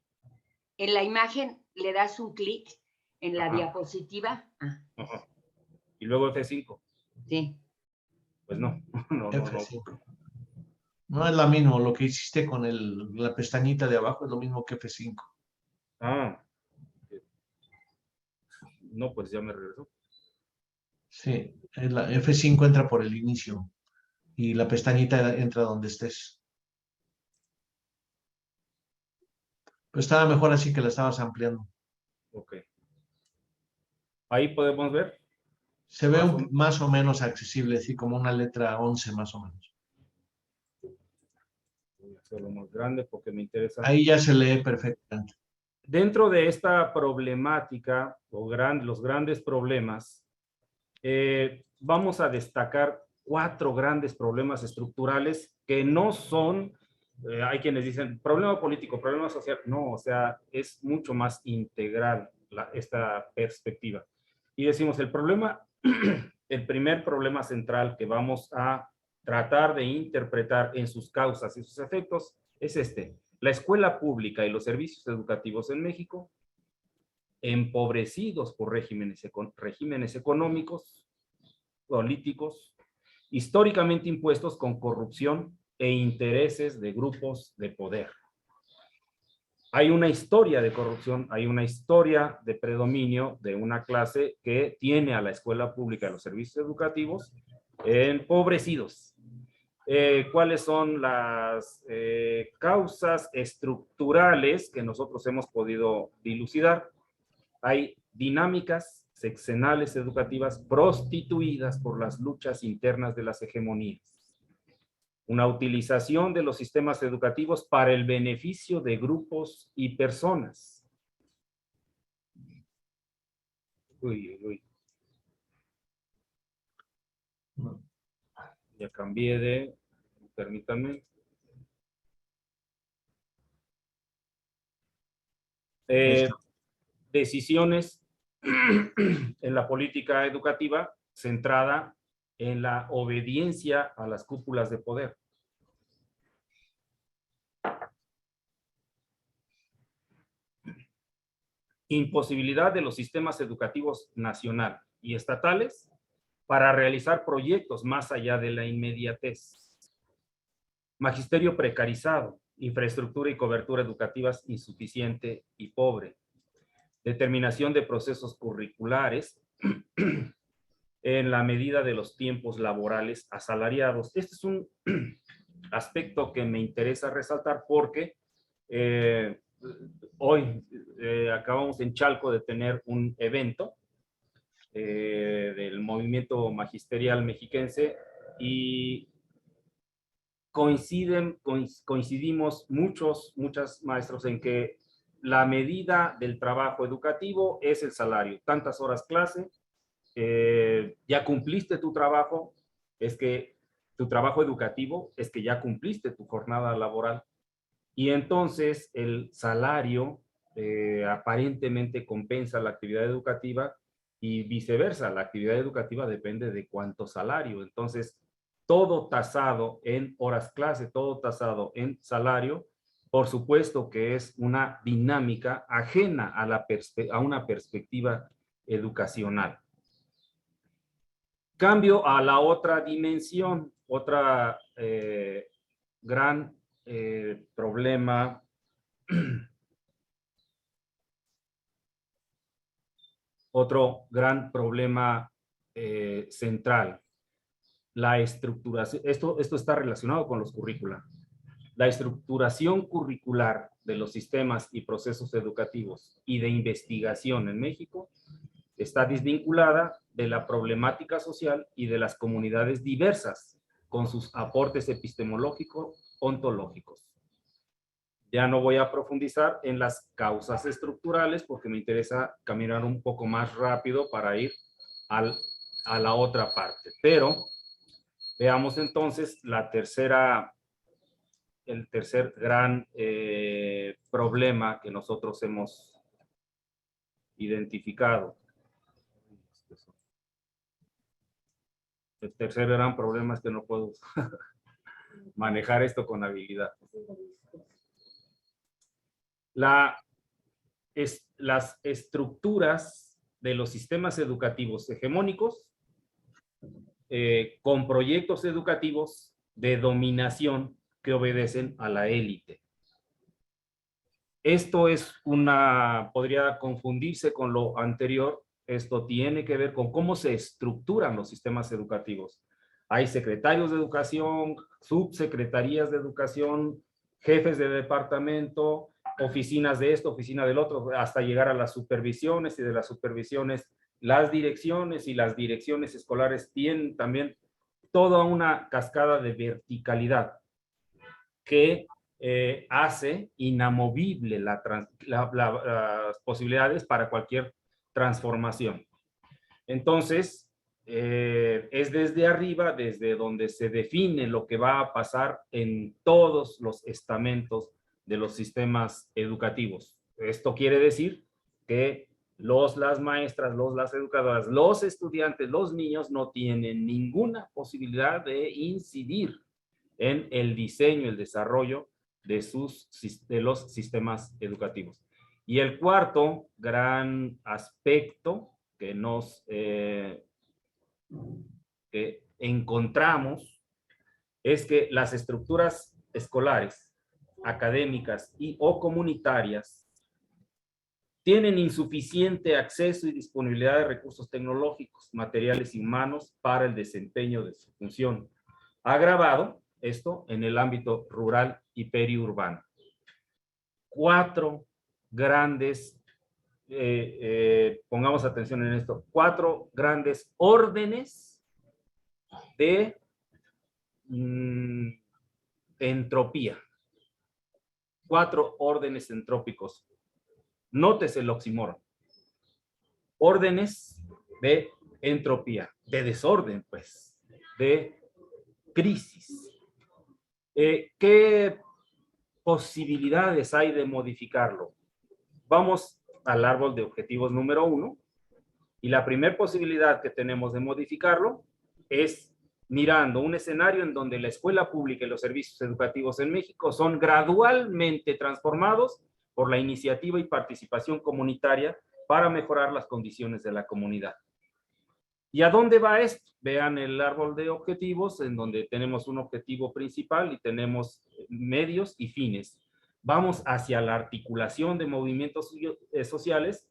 En la imagen le das un clic en la Ajá. diapositiva. Ajá. Y luego F5. Sí. Pues no, no. F5. No es lo mismo, lo que hiciste con la pestañita de abajo es lo mismo que F5. Ah. No, pues ya me regresó. Sí, la F5 entra por el inicio y la pestañita entra donde estés. Pero estaba mejor así que la estabas ampliando. Ok. Ahí podemos ver. Se ve más o menos accesible, así como una letra 11 más o menos. Voy a hacerlo más grande porque me interesa. Ahí ya se lee perfectamente. Dentro de esta problemática, los grandes problemas, vamos a destacar 4 grandes problemas estructurales que no son, hay quienes dicen, problema político, problema social. No, o sea, es mucho más integral esta perspectiva. Y decimos, el primer problema central que vamos a tratar de interpretar en sus causas y sus efectos es la escuela pública y los servicios educativos en México, empobrecidos por regímenes económicos, políticos, históricamente impuestos con corrupción e intereses de grupos de poder. Hay una historia de corrupción, hay una historia de predominio de una clase que tiene a la escuela pública y los servicios educativos empobrecidos. ¿Cuáles son las causas estructurales que nosotros hemos podido dilucidar? Hay dinámicas sexenales educativas prostituidas por las luchas internas de las hegemonías. Una utilización de los sistemas educativos para el beneficio de grupos y personas. Ya cambié de... Permítanme. Decisiones en la política educativa centrada en la obediencia a las cúpulas de poder. Imposibilidad de los sistemas educativos nacional y estatales para realizar proyectos más allá de la inmediatez. Magisterio precarizado, infraestructura y cobertura educativas insuficiente y pobre. Determinación de procesos curriculares en la medida de los tiempos laborales asalariados. Este es un aspecto que me interesa resaltar porque hoy acabamos en Chalco de tener un evento del movimiento magisterial mexiquense y coincidimos muchos maestros en que la medida del trabajo educativo es el salario. Tantas horas clase, ya cumpliste tu trabajo, es que tu trabajo educativo es que ya cumpliste tu jornada laboral. Y entonces el salario aparentemente compensa la actividad educativa y viceversa, la actividad educativa depende de cuánto salario. Entonces, todo tasado en horas clase, todo tasado en salario, por supuesto que es una dinámica ajena a una perspectiva educacional. Cambio a la otra dimensión, otra gran problema otro gran problema central. La estructuración, esto está relacionado con los currícula. La estructuración curricular de los sistemas y procesos educativos y de investigación en México está desvinculada de la problemática social y de las comunidades diversas con sus aportes epistemológicos, ontológicos. Ya no voy a profundizar en las causas estructurales porque me interesa caminar un poco más rápido para ir a la otra parte. Pero veamos entonces el tercer gran problema que nosotros hemos identificado. El tercer gran problema es que no puedo manejar esto con habilidad. Las estructuras de los sistemas educativos hegemónicos con proyectos educativos de dominación que obedecen a la élite. Esto podría confundirse con lo anterior. Esto tiene que ver con cómo se estructuran los sistemas educativos. Hay secretarios de educación, subsecretarías de educación, jefes de departamento, oficinas de esto, oficina del otro, hasta llegar a las supervisiones, y de las supervisiones las direcciones, y las direcciones escolares tienen también toda una cascada de verticalidad que hace inamovible las posibilidades para cualquier transformación. Entonces, es desde arriba, desde donde se define lo que va a pasar en todos los estamentos de los sistemas educativos. Esto quiere decir que las maestras, las educadoras, los estudiantes, los niños no tienen ninguna posibilidad de incidir en el diseño, el desarrollo de los sistemas educativos. Y el cuarto gran aspecto que que encontramos es que las estructuras escolares, académicas o comunitarias tienen insuficiente acceso y disponibilidad de recursos tecnológicos, materiales y humanos para el desempeño de su función. Agravado esto en el ámbito rural y periurbano. 4 grandes, pongamos atención en esto, 4 grandes órdenes de entropía. 4 órdenes entrópicos. Nótese el oxímoron. Órdenes de entropía, de desorden, pues, de crisis. ¿Qué posibilidades hay de modificarlo? Vamos al árbol de objetivos número 1, y la primera posibilidad que tenemos de modificarlo es mirando un escenario en donde la escuela pública y los servicios educativos en México son gradualmente transformados por la iniciativa y participación comunitaria para mejorar las condiciones de la comunidad. ¿Y a dónde va esto? Vean el árbol de objetivos, en donde tenemos un objetivo principal y tenemos medios y fines. Vamos hacia la articulación de movimientos sociales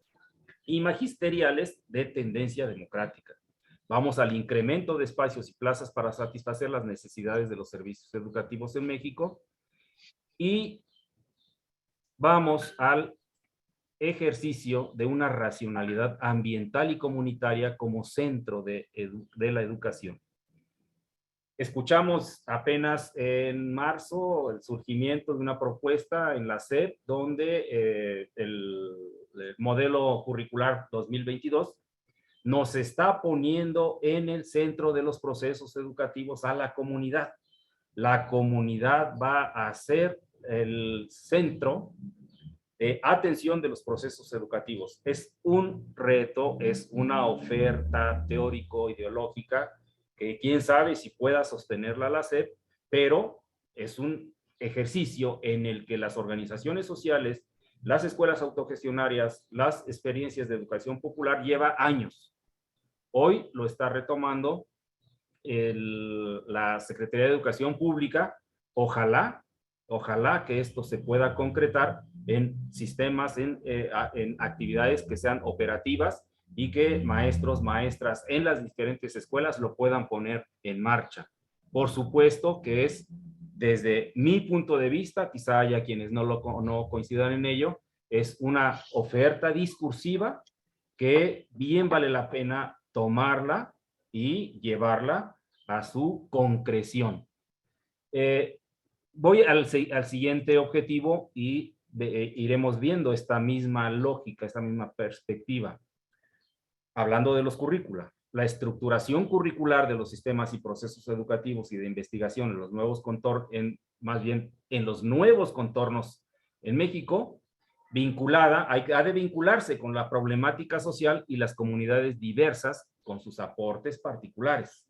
y magisteriales de tendencia democrática. Vamos al incremento de espacios y plazas para satisfacer las necesidades de los servicios educativos en México. Y vamos al ejercicio de una racionalidad ambiental y comunitaria como centro de la educación. Escuchamos apenas en marzo el surgimiento de una propuesta en la SEP donde el modelo curricular 2022 nos está poniendo en el centro de los procesos educativos a la comunidad. La comunidad va a ser el centro de atención de los procesos educativos. Es un reto, es una oferta teórico-ideológica que quién sabe si pueda sostenerla la SEP, pero es un ejercicio en el que las organizaciones sociales, las escuelas autogestionarias, las experiencias de educación popular lleva años. Hoy lo está retomando la Secretaría de Educación Pública. Ojalá que esto se pueda concretar en sistemas, en actividades que sean operativas y que maestros, maestras en las diferentes escuelas lo puedan poner en marcha. Por supuesto que es desde mi punto de vista, quizá haya quienes no coincidan en ello, es una oferta discursiva que bien vale la pena tomarla y llevarla a su concreción. Voy al siguiente objetivo y iremos viendo esta misma lógica, esta misma perspectiva. Hablando de los currícula, la estructuración curricular de los sistemas y procesos educativos y de investigación en los nuevos contornos, más bien en los nuevos contornos en México, ha de vincularse con la problemática social y las comunidades diversas con sus aportes particulares.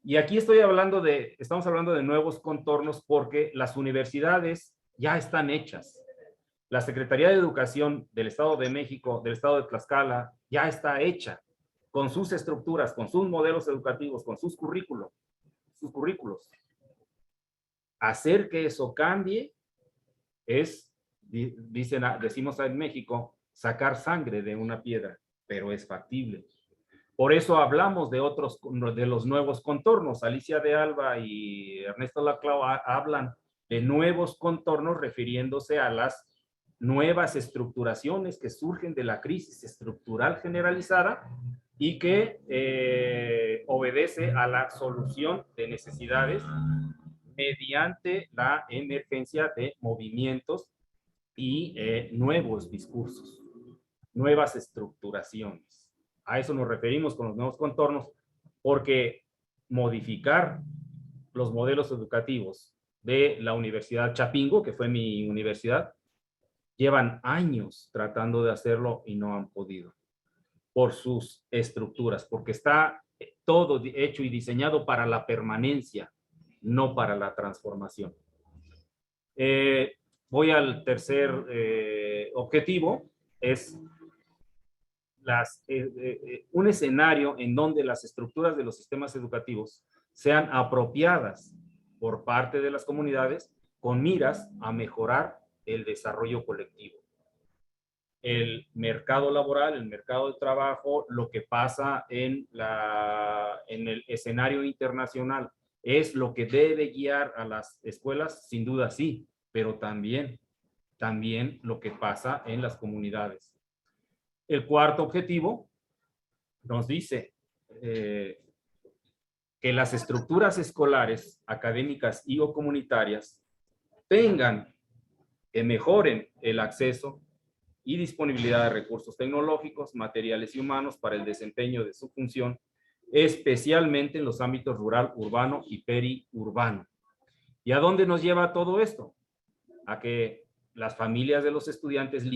Y aquí estamos hablando de nuevos contornos porque las universidades ya están hechas. La Secretaría de Educación del Estado de México, del Estado de Tlaxcala, ya está hecha con sus estructuras, con sus modelos educativos, con sus currículos. Hacer que eso cambie es, decimos en México, sacar sangre de una piedra, pero es factible. Por eso hablamos de los nuevos contornos. Alicia de Alba y Ernesto Laclau hablan de nuevos contornos refiriéndose a las nuevas estructuraciones que surgen de la crisis estructural generalizada y que obedece a la solución de necesidades mediante la emergencia de movimientos y nuevos discursos, nuevas estructuraciones. A eso nos referimos con los nuevos contornos, porque modificar los modelos educativos de la Universidad Chapingo, que fue mi universidad, llevan años tratando de hacerlo y no han podido por sus estructuras, porque está todo hecho y diseñado para la permanencia, no para la transformación. Voy al tercer objetivo, es un escenario en donde las estructuras de los sistemas educativos sean apropiadas por parte de las comunidades con miras a mejorar el desarrollo colectivo. El mercado laboral, el mercado de trabajo, lo que pasa en el escenario internacional, ¿es lo que debe guiar a las escuelas? Sin duda sí, pero también lo que pasa en las comunidades. El cuarto objetivo nos dice que las estructuras escolares, académicas y o comunitarias mejoren el acceso y disponibilidad de recursos tecnológicos, materiales y humanos para el desempeño de su función, especialmente en los ámbitos rural, urbano y periurbano. ¿Y a dónde nos lleva todo esto? A que las familias de los estudiantes se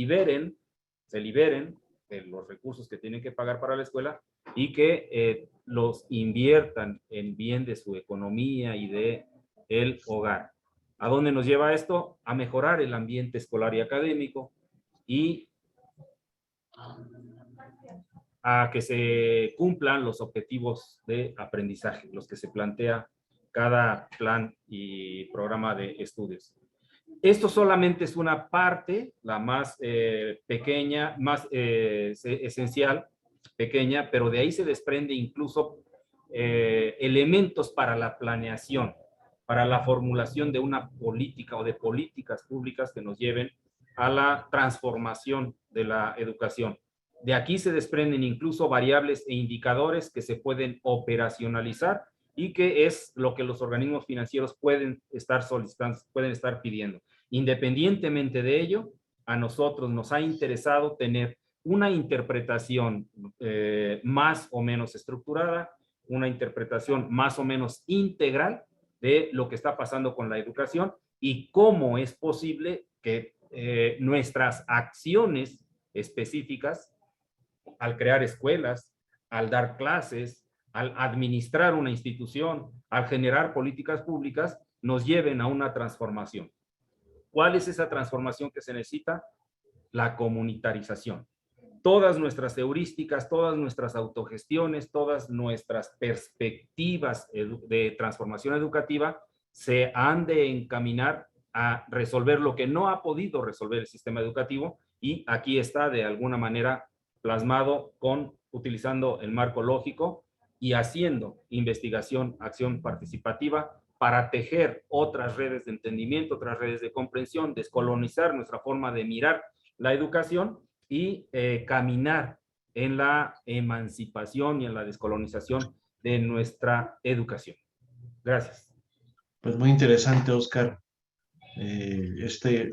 liberen de los recursos que tienen que pagar para la escuela y que los inviertan en bien de su economía y de el hogar. ¿A dónde nos lleva esto? A mejorar el ambiente escolar y académico y a que se cumplan los objetivos de aprendizaje, los que se plantea cada plan y programa de estudios. Esto solamente es una parte, la más pequeña, más esencial, pequeña, pero de ahí se desprende incluso elementos para la planeación, para la formulación de una política o de políticas públicas que nos lleven a la transformación de la educación. De aquí se desprenden incluso variables e indicadores que se pueden operacionalizar y que es lo que los organismos financieros pueden estar solicitando, pueden estar pidiendo. Independientemente de ello, a nosotros nos ha interesado tener una interpretación más o menos estructurada, una interpretación más o menos integral de lo que está pasando con la educación y cómo es posible que nuestras acciones específicas, al crear escuelas, al dar clases, al administrar una institución, al generar políticas públicas, nos lleven a una transformación. ¿Cuál es esa transformación que se necesita? La comunitarización. Todas nuestras heurísticas, todas nuestras autogestiones, todas nuestras perspectivas de transformación educativa se han de encaminar a resolver lo que no ha podido resolver el sistema educativo y aquí está de alguna manera plasmado utilizando el marco lógico y haciendo investigación, acción participativa para tejer otras redes de entendimiento, otras redes de comprensión, descolonizar nuestra forma de mirar la educación y caminar en la emancipación y en la descolonización de nuestra educación. Gracias. Pues muy interesante, Oscar.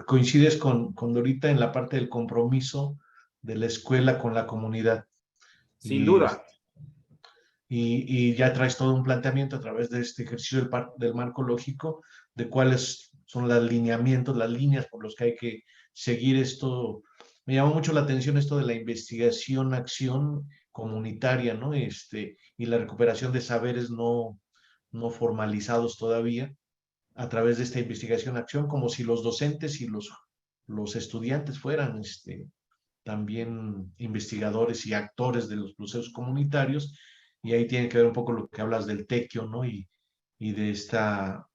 Coincides con Dorita en la parte del compromiso de la escuela con la comunidad. Sin duda. Y ya traes todo un planteamiento a través de este ejercicio del marco lógico de cuáles son los lineamientos, las líneas por los que hay que seguir esto. Me llamó mucho la atención esto de la investigación, acción comunitaria, ¿no? Y la recuperación de saberes no formalizados todavía a través de esta investigación, acción, como si los docentes y los estudiantes fueran también investigadores y actores de los procesos comunitarios, y ahí tiene que ver un poco lo que hablas del tequio, ¿no? Y de esta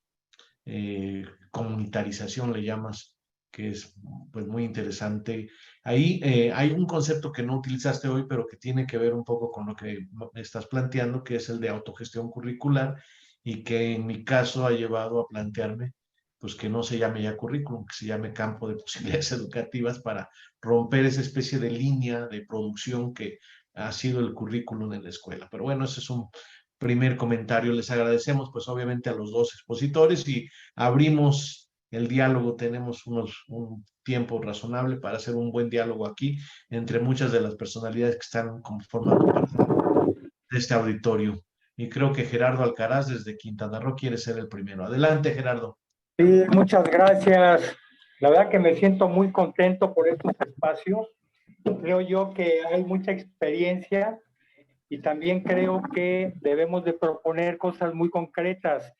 comunitarización, le llamas, que es pues muy interesante. Ahí hay un concepto que no utilizaste hoy, pero que tiene que ver un poco con lo que estás planteando, que es el de autogestión curricular, y que en mi caso ha llevado a plantearme pues que no se llame ya currículum, que se llame campo de posibilidades educativas, para romper esa especie de línea de producción que ha sido el currículum en la escuela. Pero bueno, ese es un primer comentario. Les agradecemos pues obviamente a los dos expositores y abrimos el diálogo. Tenemos un tiempo razonable para hacer un buen diálogo aquí entre muchas de las personalidades que están formando parte de este auditorio. Y creo que Gerardo Alcaraz desde Quintana Roo quiere ser el primero. Adelante, Gerardo. Sí, muchas gracias. La verdad que me siento muy contento por estos espacios. Creo yo que hay mucha experiencia y también creo que debemos de proponer cosas muy concretas.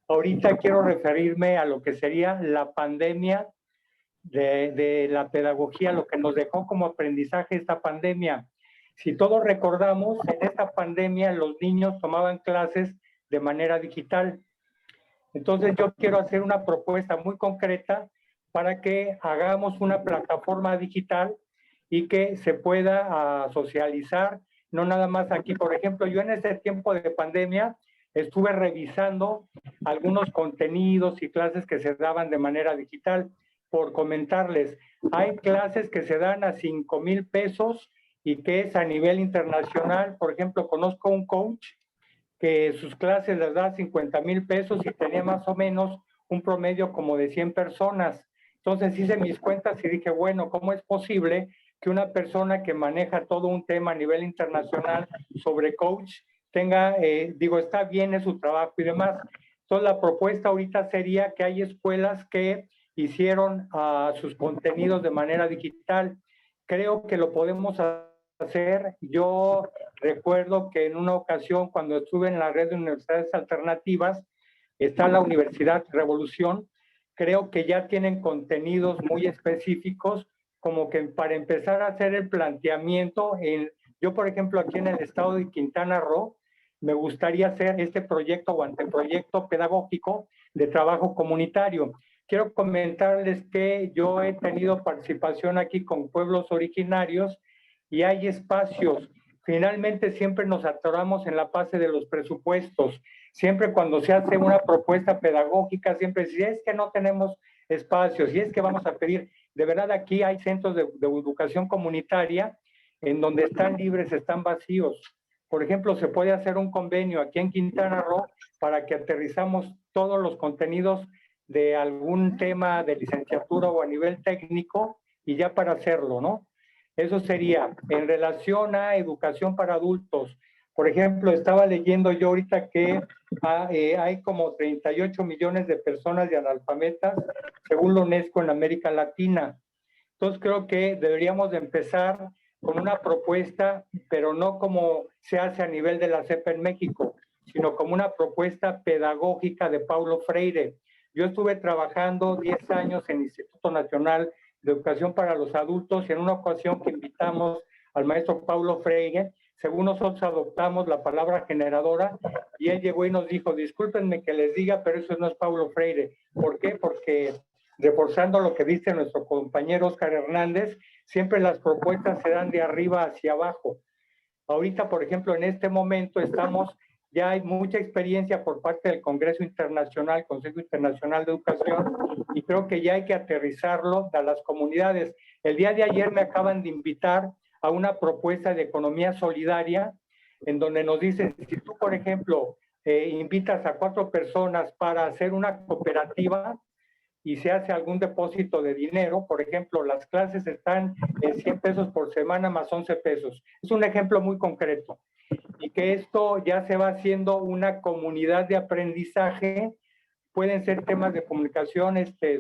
Ahorita quiero referirme a lo que sería la pandemia de la pedagogía, lo que nos dejó como aprendizaje esta pandemia. Si todos recordamos, en esta pandemia los niños tomaban clases de manera digital. Entonces yo quiero hacer una propuesta muy concreta para que hagamos una plataforma digital y que se pueda socializar, no nada más aquí. Por ejemplo, yo en este tiempo de pandemia estuve revisando algunos contenidos y clases que se daban de manera digital. Por comentarles, hay clases que se dan a 5,000 pesos y que es a nivel internacional. Por ejemplo, conozco un coach que sus clases les da 50,000 pesos y tenía más o menos un promedio como de 100 personas. Entonces hice mis cuentas y dije, bueno, ¿cómo es posible que una persona que maneja todo un tema a nivel internacional sobre coach tenga, está bien, es su trabajo y demás? Entonces la propuesta ahorita sería que hay escuelas que hicieron sus contenidos de manera digital. Creo que lo podemos hacer. Yo recuerdo que en una ocasión, cuando estuve en la red de universidades alternativas, está la Universidad Revolución. Creo que ya tienen contenidos muy específicos, como que para empezar a hacer el planteamiento. Yo, por ejemplo, aquí en el estado de Quintana Roo, me gustaría hacer este proyecto o anteproyecto pedagógico de trabajo comunitario. Quiero comentarles que yo he tenido participación aquí con pueblos originarios y hay espacios. Finalmente siempre nos atoramos en la fase de los presupuestos. Siempre cuando se hace una propuesta pedagógica, siempre si es que no tenemos espacios, y es que vamos a pedir. De verdad, aquí hay centros de educación comunitaria en donde están libres, están vacíos. Por ejemplo, se puede hacer un convenio aquí en Quintana Roo para que aterrizamos todos los contenidos de algún tema de licenciatura o a nivel técnico, y ya para hacerlo, ¿no? Eso sería en relación a educación para adultos. Por ejemplo, estaba leyendo yo ahorita que hay como 38 millones de personas de analfabetas, según la UNESCO, en América Latina. Entonces creo que deberíamos de empezar con una propuesta, pero no como se hace a nivel de la CEP en México, sino como una propuesta pedagógica de Paulo Freire. Yo estuve trabajando 10 años en el Instituto Nacional de Educación para los Adultos, y en una ocasión que invitamos al maestro Paulo Freire, según nosotros adoptamos la palabra generadora, y él llegó y nos dijo, discúlpenme que les diga, pero eso no es Paulo Freire. ¿Por qué? Porque reforzando lo que dice nuestro compañero Oscar Hernández, siempre las propuestas se dan de arriba hacia abajo. Ahorita, por ejemplo, en este momento ya hay mucha experiencia por parte del Congreso Internacional, Consejo Internacional de Educación, y creo que ya hay que aterrizarlo a las comunidades. El día de ayer me acaban de invitar a una propuesta de economía solidaria, en donde nos dicen, si tú, por ejemplo, invitas a 4 personas para hacer una cooperativa, y se hace algún depósito de dinero, por ejemplo, las clases están en 100 pesos por semana más 11 pesos. Es un ejemplo muy concreto. Y que esto ya se va haciendo una comunidad de aprendizaje, pueden ser temas de comunicación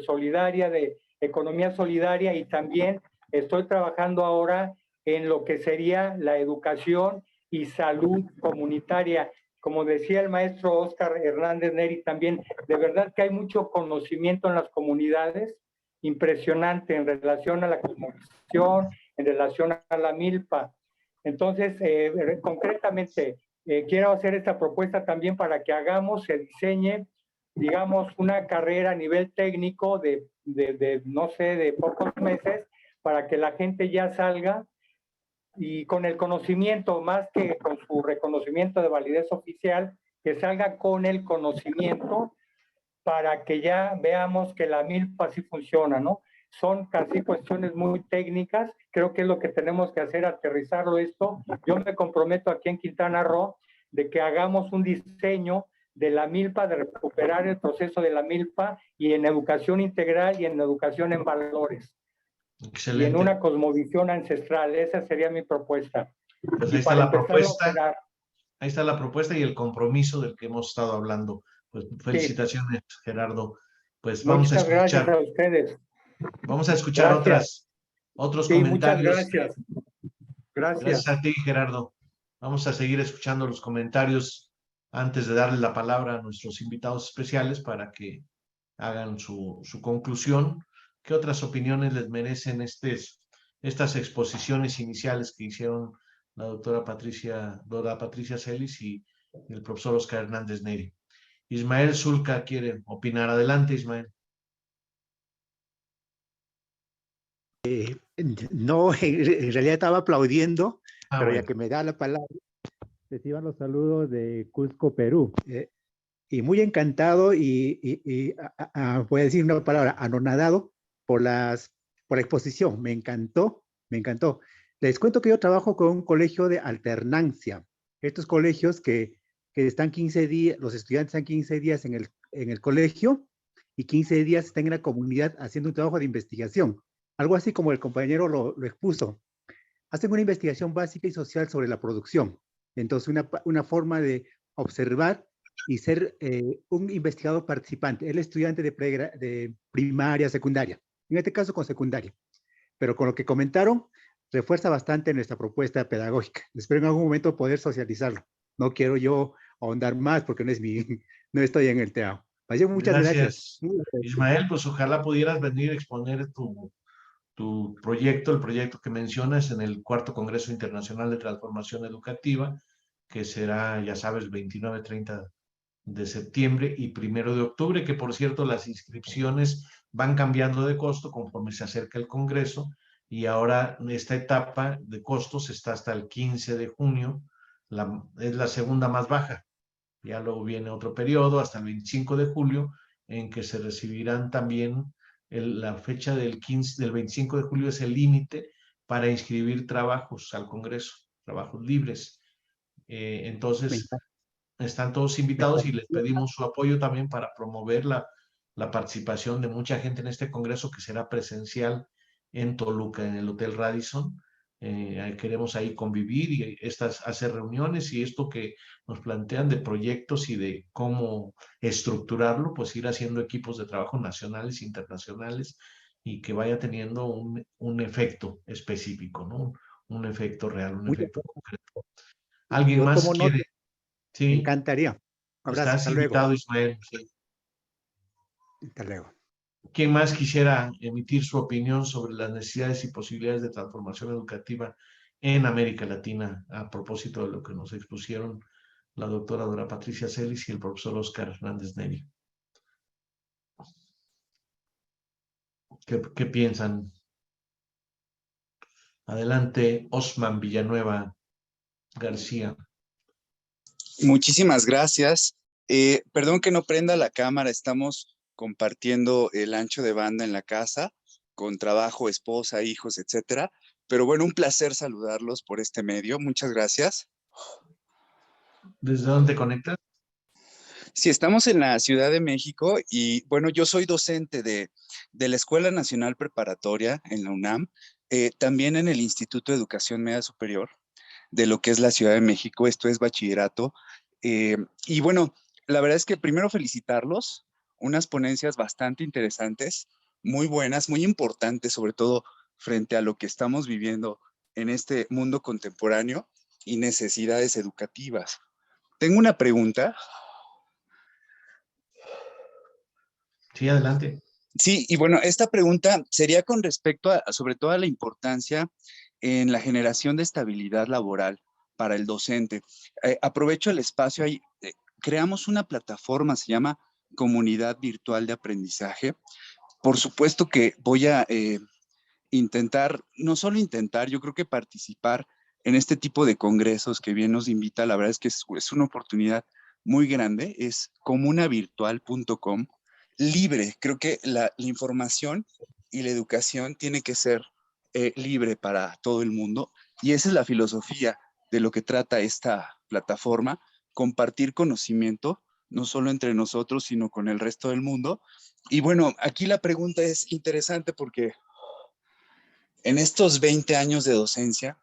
solidaria, de economía solidaria, y también estoy trabajando ahora en lo que sería la educación y salud comunitaria. Como decía el maestro Oscar Hernández Neri también, de verdad que hay mucho conocimiento en las comunidades, impresionante en relación a la cosmovisión, en relación a la milpa. Entonces, concretamente, quiero hacer esta propuesta también para que se diseñe, digamos, una carrera a nivel técnico no sé, de pocos meses, para que la gente ya salga y con el conocimiento, más que con su reconocimiento de validez oficial, que salga con el conocimiento para que ya veamos que la milpa sí funciona, ¿no? Son casi cuestiones muy técnicas, creo que es lo que tenemos que hacer, aterrizarlo esto. Yo me comprometo aquí en Quintana Roo de que hagamos un diseño de la milpa, de recuperar el proceso de la milpa, y en educación integral y en educación en valores. Excelente. Y en una cosmovisión ancestral. Esa sería mi propuesta. Pues ahí está la propuesta. Ahí está la propuesta y el compromiso del que hemos estado hablando. Pues felicitaciones, sí. Gerardo. Pues vamos a escuchar. Gracias a ustedes. Vamos a escuchar otros comentarios. Muchas gracias. Gracias a ti, Gerardo. Vamos a seguir escuchando los comentarios antes de darle la palabra a nuestros invitados especiales para que hagan su conclusión. ¿Qué otras opiniones les merecen estas exposiciones iniciales que hicieron la doctora Patricia Celis y el profesor Oscar Hernández Neri? Ismael Zulca quiere opinar. Adelante, Ismael. No, en realidad estaba aplaudiendo, pero bueno, ya que me da la palabra, reciban los saludos de Cusco, Perú. Y muy encantado voy a decir una palabra, anonadado por la exposición. Me encantó. Les cuento que yo trabajo con un colegio de alternancia. Estos colegios que están 15 días, los estudiantes están 15 días en el colegio y 15 días están en la comunidad haciendo un trabajo de investigación. Algo así como el compañero lo expuso. Hacen una investigación básica y social sobre la producción. Entonces, una forma de observar y ser un investigador participante. El estudiante de primaria, secundaria. En este caso con secundaria. Pero con lo que comentaron, refuerza bastante nuestra propuesta pedagógica. Espero en algún momento poder socializarlo. No quiero yo ahondar más porque no estoy en el tema. Muchas gracias. Ismael, pues ojalá pudieras venir a exponer tu proyecto, el proyecto que mencionas en el 4º Congreso Internacional de Transformación Educativa, que será, ya sabes, 29-30 de septiembre y 1 de octubre, que por cierto las inscripciones van cambiando de costo conforme se acerca el Congreso, y ahora esta etapa de costos está hasta el 15 de junio, es la segunda más baja. Ya luego viene otro periodo hasta el 25 de julio, en que se recibirán también la fecha del 25 de julio es el límite para inscribir trabajos al Congreso, trabajos libres. Entonces, están todos invitados y les pedimos su apoyo también para promover la participación de mucha gente en este Congreso, que será presencial en Toluca, en el Hotel Radisson. Queremos ahí convivir y hacer reuniones, y esto que nos plantean de proyectos y de cómo estructurarlo, pues ir haciendo equipos de trabajo nacionales e internacionales, y que vaya teniendo un efecto específico, ¿no? Un efecto real, un efecto concreto. ¿Alguien más quiere? Sí. Me encantaría. Abrazo, estás invitado, Ismael. Sí. Hasta luego. ¿Quién más quisiera emitir su opinión sobre las necesidades y posibilidades de transformación educativa en América Latina, a propósito de lo que nos expusieron la doctora Patricia Celis y el profesor Oscar Hernández Neri? ¿Qué piensan? Adelante, Osman Villanueva García. Muchísimas gracias. Perdón que no prenda la cámara, estamos compartiendo el ancho de banda en la casa, con trabajo, esposa, hijos, etcétera. Pero bueno, un placer saludarlos por este medio. Muchas gracias. ¿Desde dónde conectas? Sí, estamos en la Ciudad de México y bueno, yo soy docente de la Escuela Nacional Preparatoria en la UNAM, también en el Instituto de Educación Media Superior de lo que es la Ciudad de México, esto es bachillerato. Y bueno, la verdad es que primero felicitarlos, unas ponencias bastante interesantes, muy buenas, muy importantes, sobre todo frente a lo que estamos viviendo en este mundo contemporáneo y necesidades educativas. Tengo una pregunta. Sí, adelante. Sí, y bueno, esta pregunta sería con respecto a, sobre todo a la importancia en la generación de estabilidad laboral para el docente. Aprovecho el espacio ahí. Creamos una plataforma, se llama Comunidad Virtual de Aprendizaje. Por supuesto que voy a intentar, no solo intentar, yo creo que participar en este tipo de congresos que bien nos invita. La verdad es que es una oportunidad muy grande. Es comunavirtual.com, libre. Creo que la información y la educación tiene que ser libre para todo el mundo. Y esa es la filosofía de lo que trata esta plataforma, compartir conocimiento, no solo entre nosotros, sino con el resto del mundo. Y bueno, aquí la pregunta es interesante porque en estos 20 años de docencia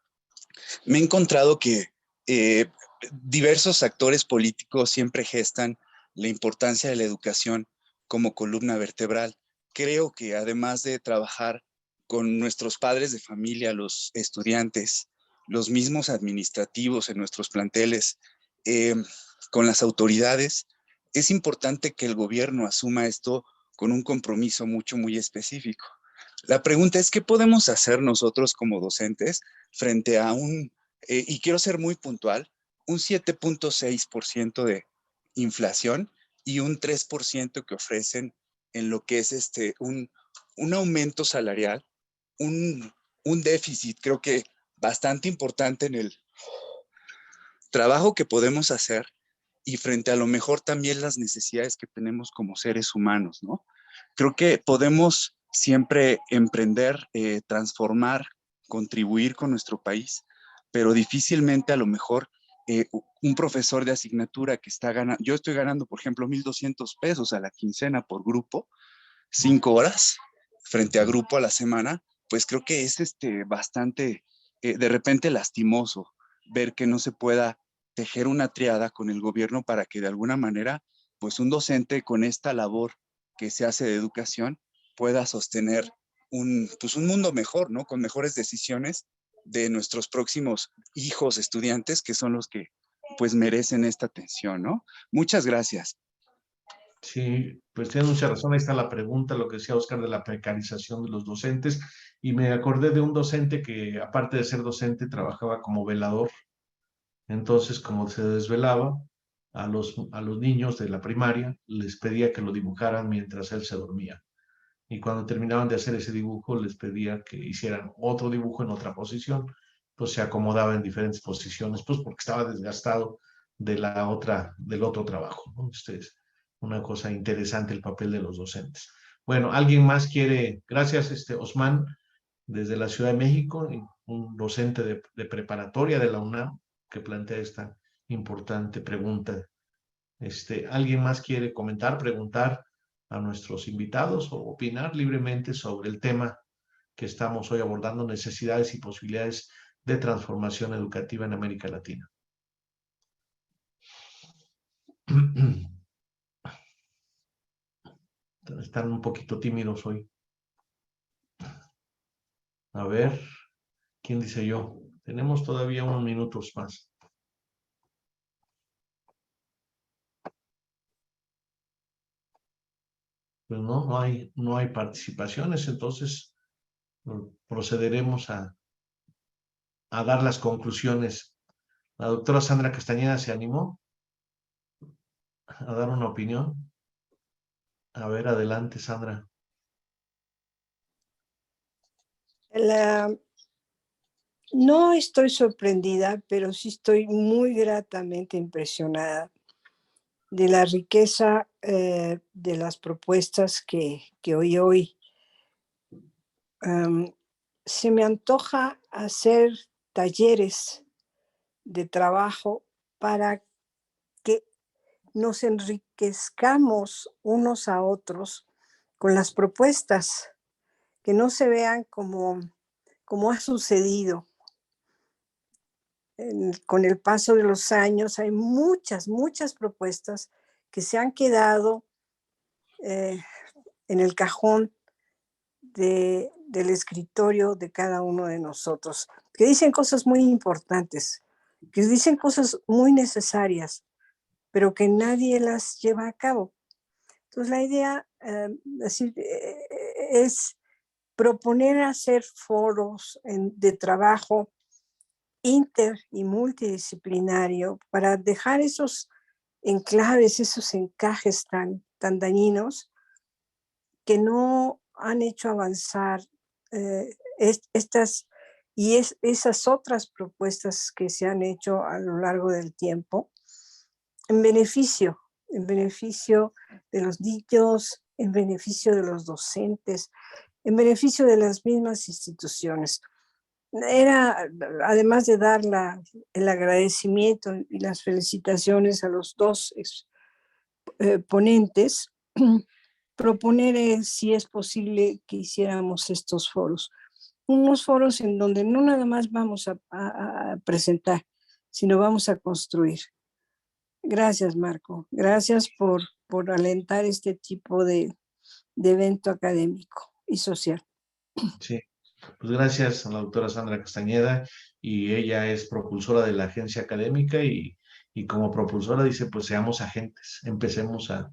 me he encontrado que eh, diversos actores políticos siempre gestan la importancia de la educación como columna vertebral. Creo que además de trabajar con nuestros padres de familia, los estudiantes, los mismos administrativos en nuestros planteles, eh, con las autoridades, es importante que el gobierno asuma esto con un compromiso muy específico. La pregunta es, ¿qué podemos hacer nosotros como docentes frente a y quiero ser muy puntual, un 7.6% de inflación y un 3% que ofrecen en lo que es un aumento salarial, un, un déficit, creo que bastante importante en el trabajo que podemos hacer y frente a lo mejor también las necesidades que tenemos como seres humanos, ¿no? Creo que podemos siempre emprender, transformar, contribuir con nuestro país, pero difícilmente a lo mejor un profesor de asignatura que está ganando, yo estoy ganando, por ejemplo, 1,200 pesos a la quincena por grupo, 5 horas frente a grupo a la semana, pues creo que es bastante, de repente lastimoso ver que no se pueda tejer una triada con el gobierno para que de alguna manera, pues un docente con esta labor que se hace de educación pueda sostener pues un mundo mejor, ¿no? Con mejores decisiones de nuestros próximos hijos estudiantes, que son los que pues merecen esta atención, ¿no? Muchas gracias. Sí, pues tienes mucha razón. Ahí está la pregunta, lo que decía Oscar de la precarización de los docentes. Y me acordé de un docente que, aparte de ser docente, trabajaba como velador. Entonces, como se desvelaba, a los niños de la primaria les pedía que lo dibujaran mientras él se dormía. Y cuando terminaban de hacer ese dibujo, les pedía que hicieran otro dibujo en otra posición. Pues se acomodaba en diferentes posiciones, pues porque estaba desgastado del otro trabajo, ¿no? Es una cosa interesante el papel de los docentes. Bueno, ¿alguien más quiere? Gracias, Osman, desde la Ciudad de México, un docente de preparatoria de la UNAM que plantea esta importante pregunta. ¿Alguien más quiere comentar, preguntar a nuestros invitados o opinar libremente sobre el tema que estamos hoy abordando, necesidades y posibilidades de transformación educativa en América Latina? Están un poquito tímidos hoy. A ver, ¿quién dice yo? Tenemos todavía unos minutos más. Pues no hay participaciones, entonces procederemos a dar las conclusiones. La doctora Sandra Castañeda se animó a dar una opinión. A ver, adelante, Sandra. No estoy sorprendida, pero sí estoy muy gratamente impresionada de la riqueza de las propuestas que hoy se me antoja hacer talleres de trabajo para que nos enriquezcamos unos a otros con las propuestas, que no se vean como ha sucedido. Con el paso de los años hay muchas propuestas que se han quedado en el cajón del escritorio de cada uno de nosotros, que dicen cosas muy importantes, que dicen cosas muy necesarias, pero que nadie las lleva a cabo. Entonces la idea es proponer hacer foros de trabajo inter y multidisciplinario para dejar esos enclaves, esos encajes tan dañinos que no han hecho avanzar estas y esas otras propuestas que se han hecho a lo largo del tiempo en beneficio de los niños, en beneficio de los docentes, en beneficio de las mismas instituciones. Era, además de dar el agradecimiento y las felicitaciones a los dos ponentes, proponer si es posible que hiciéramos estos foros. Unos foros en donde no nada más vamos a presentar, sino vamos a construir. Gracias, Marco. Gracias por alentar este tipo de evento académico y social. Sí, pues gracias a la doctora Sandra Castañeda, y ella es propulsora de la agencia académica y como propulsora dice, pues seamos agentes, empecemos a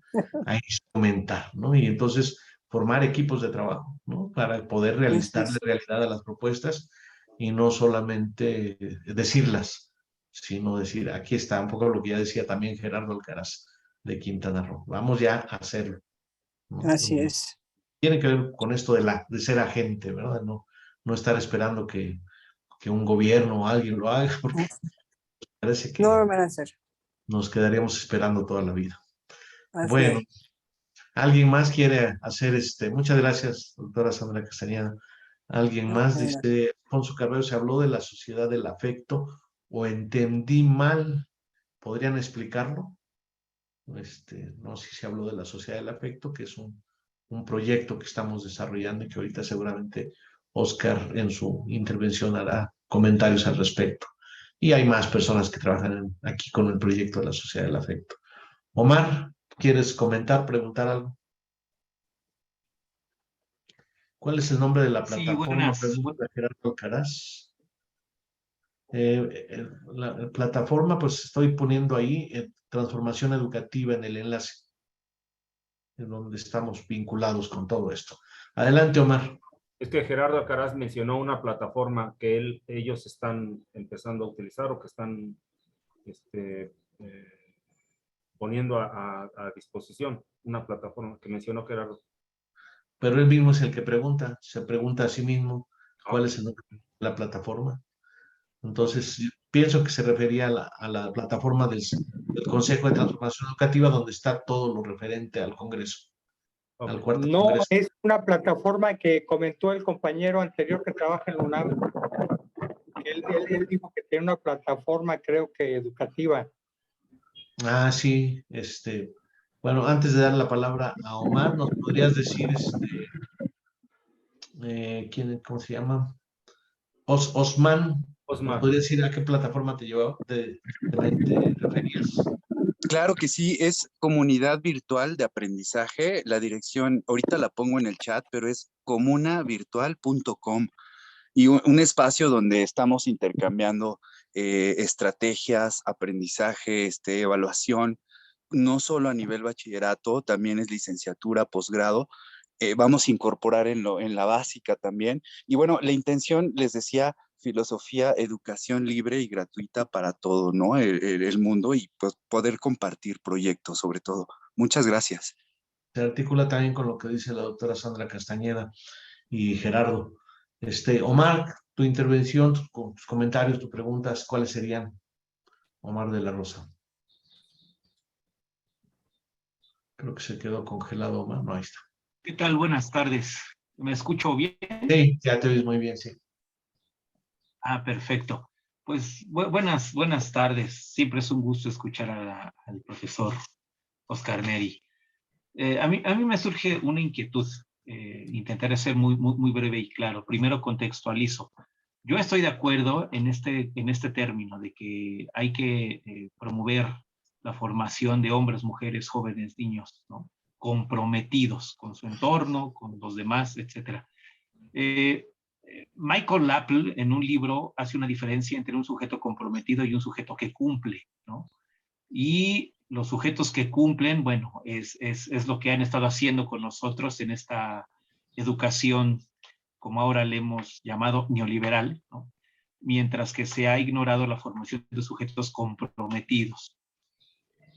instrumentar, ¿no? Y entonces formar equipos de trabajo, ¿no? Para poder darle realidad a las propuestas y no solamente decirlas, sino decir, aquí está, un poco lo que ya decía también Gerardo Alcaraz de Quintana Roo, vamos ya a hacerlo, ¿no? Así es. Tiene que ver con esto de ser agente, ¿verdad? No estar esperando que un gobierno o alguien lo haga, porque parece que no lo van a hacer. Nos quedaríamos esperando toda la vida. Así bueno, es. ¿Alguien más quiere hacer Muchas gracias, doctora Sandra Castañeda. ¿Alguien más? Dice Alfonso Carrero, se habló de la sociedad del afecto, o entendí mal. ¿Podrían explicarlo? No sé si se habló de la sociedad del afecto, que es un proyecto que estamos desarrollando y que ahorita seguramente Oscar en su intervención hará comentarios al respecto. Y hay más personas que trabajan aquí con el proyecto de la sociedad del afecto. Omar, ¿quieres comentar, preguntar algo? ¿Cuál es el nombre de la plataforma? Sí, Pregunta Gerardo Alcaraz. La plataforma, pues estoy poniendo ahí transformación educativa en el enlace, en donde estamos vinculados con todo esto. Adelante, Omar. Es que Gerardo Alcaraz mencionó una plataforma que ellos están empezando a utilizar o que están poniendo a disposición, una plataforma que mencionó Gerardo. Pero él mismo es el que pregunta, se pregunta a sí mismo cuál es el nombre de la plataforma. Entonces, pienso que se refería a la plataforma del Consejo de Transformación Educativa, donde está todo lo referente al Congreso, al cuarto Congreso. No, es una plataforma que comentó el compañero anterior que trabaja en la UNAM. Él dijo que tiene una plataforma, creo que educativa. Ah, sí, bueno, antes de dar la palabra a Omar, ¿nos podrías decir, cómo se llama? Osman. ¿Nos podrías decir a qué plataforma te referías? Claro que sí, es Comunidad Virtual de Aprendizaje. La dirección, ahorita la pongo en el chat, pero es comunavirtual.com. Y un espacio donde estamos intercambiando estrategias, aprendizaje, evaluación, no solo a nivel bachillerato, también es licenciatura, posgrado. Vamos a incorporar en la básica también. Y bueno, la intención, les decía, filosofía, educación libre y gratuita para todo, ¿no? El mundo, y pues poder compartir proyectos sobre todo. Muchas gracias. Se articula también con lo que dice la doctora Sandra Castañeda y Gerardo. Omar, tu intervención, tus comentarios, tus preguntas, ¿cuáles serían? Omar de la Rosa. Creo que se quedó congelado, Omar. No, ahí está. ¿Qué tal? Buenas tardes. ¿Me escucho bien? Sí, ya te ves muy bien, sí. Ah, perfecto. Pues buenas tardes. Siempre es un gusto escuchar al profesor Oscar Neri. A mí me surge una inquietud. Intentaré ser muy breve y claro. Primero contextualizo. Yo estoy de acuerdo en este término de que hay que promover la formación de hombres, mujeres, jóvenes, niños, ¿no? Comprometidos con su entorno, con los demás, etc. Michael Lapple en un libro hace una diferencia entre un sujeto comprometido y un sujeto que cumple, ¿no? Y los sujetos que cumplen, bueno, es lo que han estado haciendo con nosotros en esta educación, como ahora le hemos llamado neoliberal, ¿no? Mientras que se ha ignorado la formación de sujetos comprometidos.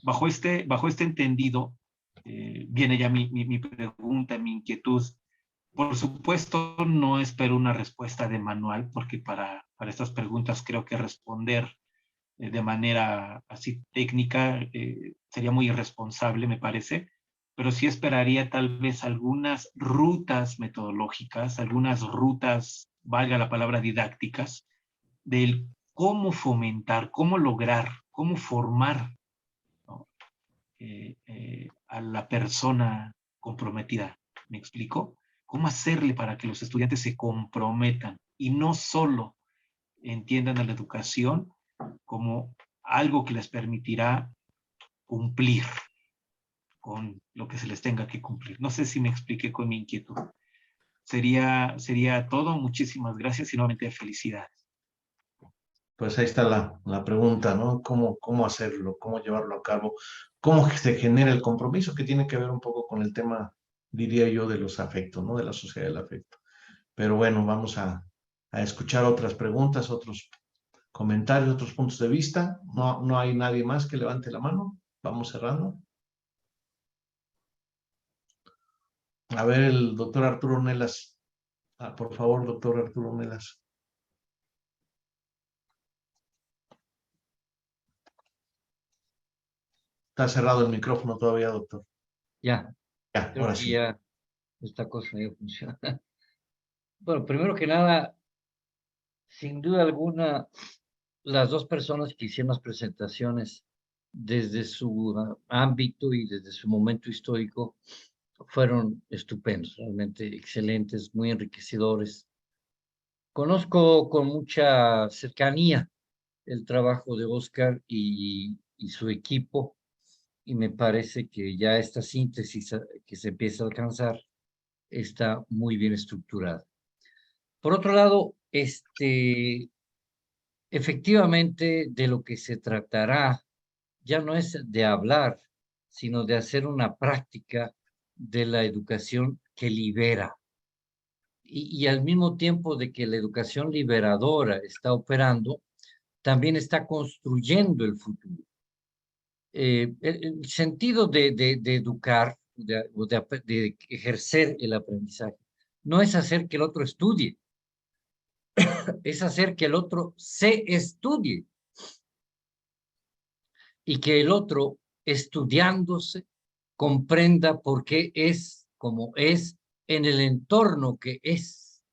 Bajo este entendido, viene ya mi pregunta, mi inquietud. Por supuesto, no espero una respuesta de manual, porque para estas preguntas creo que responder de manera así técnica sería muy irresponsable, me parece, pero sí esperaría tal vez algunas rutas metodológicas, algunas rutas, valga la palabra, didácticas, del cómo fomentar, cómo lograr, cómo formar, ¿no? A la persona comprometida. ¿Me explico? ¿Cómo hacerle para que los estudiantes se comprometan y no solo entiendan a la educación como algo que les permitirá cumplir con lo que se les tenga que cumplir? No sé si me expliqué con mi inquietud. Sería todo. Muchísimas gracias y nuevamente felicidades. Pues ahí está la pregunta, ¿no? ¿Cómo hacerlo? ¿Cómo llevarlo a cabo? ¿Cómo se genera el compromiso? Que tiene que ver un poco con el tema, diría yo, de los afectos, ¿no? De la sociedad del afecto. Pero bueno, vamos a escuchar otras preguntas, otros comentarios, otros puntos de vista. No hay nadie más que levante la mano. Vamos cerrando. A ver, el doctor Arturo Nelas. Por favor, doctor Arturo Nelas. Está cerrado el micrófono todavía, doctor. Ya, creo ahora que sí. ya esta cosa ya funciona. Bueno, primero que nada, sin duda alguna, las dos personas que hicieron las presentaciones desde su ámbito y desde su momento histórico fueron estupendos, realmente excelentes, muy enriquecedores. Conozco con mucha cercanía el trabajo de Oscar y su equipo, y me parece que ya esta síntesis que se empieza a alcanzar está muy bien estructurada. Por otro lado, efectivamente de lo que se tratará ya no es de hablar, sino de hacer una práctica de la educación que libera. Y al mismo tiempo de que la educación liberadora está operando, también está construyendo el futuro. El sentido de educar, de ejercer el aprendizaje, no es hacer que el otro estudie, es hacer que el otro se estudie y que el otro, estudiándose, comprenda por qué es como es en el entorno que es.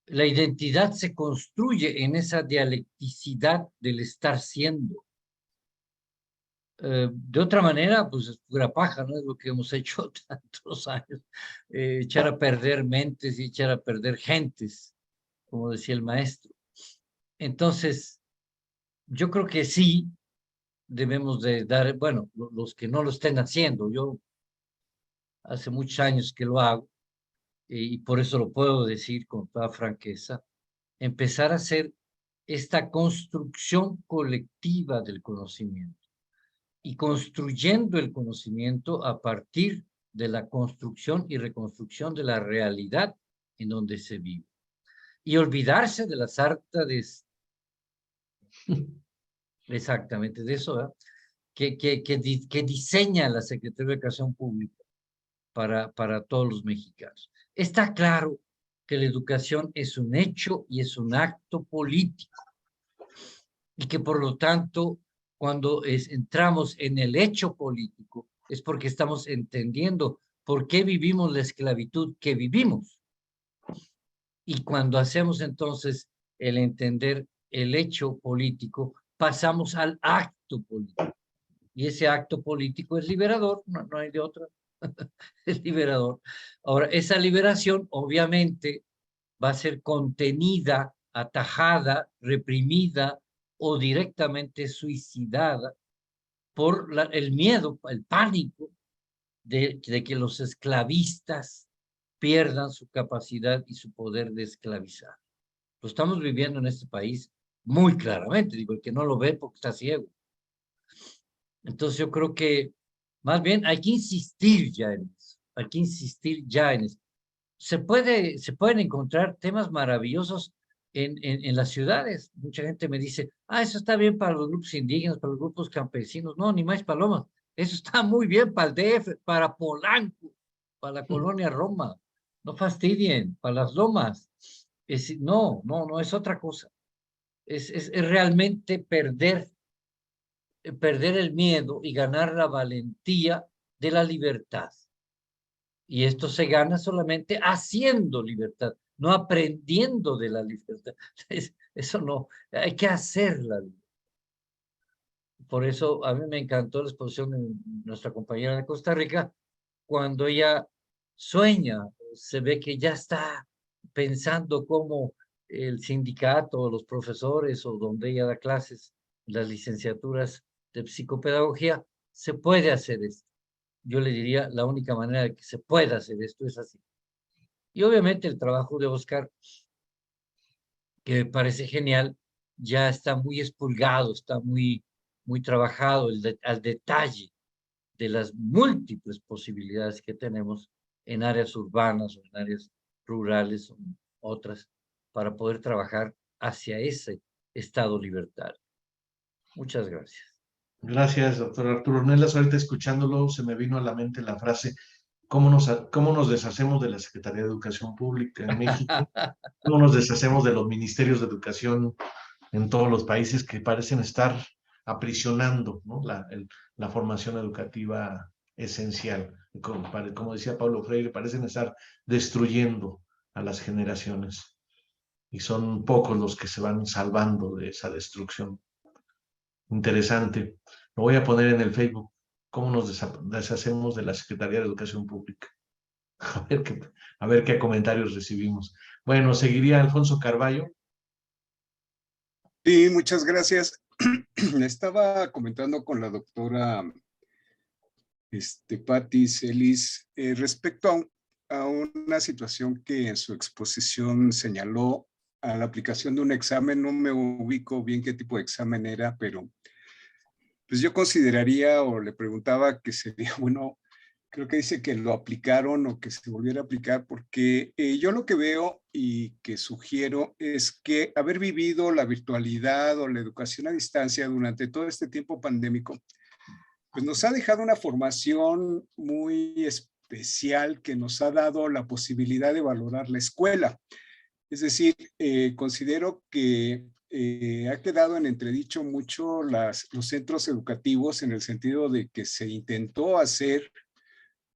La identidad se construye en esa dialecticidad del estar siendo. De otra manera, pues es pura paja, ¿no? Es lo que hemos hecho tantos años. Echar a perder mentes y echar a perder gentes, como decía el maestro. Entonces, yo creo que sí debemos de dar, bueno, los que no lo estén haciendo, yo hace muchos años que lo hago, y por eso lo puedo decir con toda franqueza, empezar a hacer esta construcción colectiva del conocimiento y construyendo el conocimiento a partir de la construcción y reconstrucción de la realidad en donde se vive. Y olvidarse de la sarta de... Exactamente, de eso, ¿verdad? Que diseña la Secretaría de Educación Pública para todos los mexicanos. Está claro que la educación es un hecho y es un acto político. Y que por lo tanto, cuando entramos en el hecho político, es porque estamos entendiendo por qué vivimos la esclavitud que vivimos. Y cuando hacemos entonces el entender el hecho político, pasamos al acto político. Y ese acto político es liberador, no hay de otra, es liberador. Ahora, esa liberación obviamente va a ser contenida, atajada, reprimida o directamente suicidada por el miedo, el pánico de que los esclavistas pierdan su capacidad y su poder de esclavizar. Lo estamos viviendo en este país muy claramente, digo, el que no lo ve porque está ciego. Entonces yo creo que más bien hay que insistir ya en eso, hay que insistir ya en eso. Se pueden encontrar temas maravillosos en las ciudades. Mucha gente me dice, eso está bien para los grupos indígenas, para los grupos campesinos. No, ni más palomas. Eso está muy bien para el DF, para Polanco, para la colonia Roma. No fastidien, para las lomas. No, es otra cosa. Es realmente perder el miedo y ganar la valentía de la libertad. Y esto se gana solamente haciendo libertad, no aprendiendo de la libertad. Eso no, hay que hacerla. Por eso a mí me encantó la exposición de nuestra compañera de Costa Rica, cuando ella sueña, se ve que ya está pensando cómo el sindicato, los profesores o donde ella da clases, las licenciaturas de psicopedagogía, se puede hacer esto. Yo le diría, la única manera de que se pueda hacer esto es así. Y obviamente el trabajo de Oscar, que me parece genial, ya está muy expurgado, está muy trabajado al detalle de las múltiples posibilidades que tenemos en áreas urbanas o en áreas rurales o otras para poder trabajar hacia ese estado libertario. Muchas gracias. Gracias, doctor Arturo Ornelas. Ahorita escuchándolo se me vino a la mente la frase, ¿cómo nos deshacemos de la Secretaría de Educación Pública en México? ¿Cómo nos deshacemos de los ministerios de educación en todos los países que parecen estar aprisionando, ¿no? la formación educativa esencial? Como decía Pablo Freire, parecen estar destruyendo a las generaciones y son pocos los que se van salvando de esa destrucción. Interesante. Lo voy a poner en el Facebook. ¿Cómo nos deshacemos de la Secretaría de Educación Pública? A ver qué comentarios recibimos. Bueno, seguiría Alfonso Carballo. Sí, muchas gracias. Estaba comentando con la doctora Patti Celis respecto a una situación que en su exposición señaló a la aplicación de un examen. No me ubico bien qué tipo de examen era, pero pues yo consideraría o le preguntaba que sería bueno, creo que dice que lo aplicaron o que se volviera a aplicar, porque yo lo que veo y que sugiero es que haber vivido la virtualidad o la educación a distancia durante todo este tiempo pandémico, pues nos ha dejado una formación muy especial que nos ha dado la posibilidad de valorar la escuela. Es decir, considero que ha quedado en entredicho mucho los centros educativos en el sentido de que se intentó hacer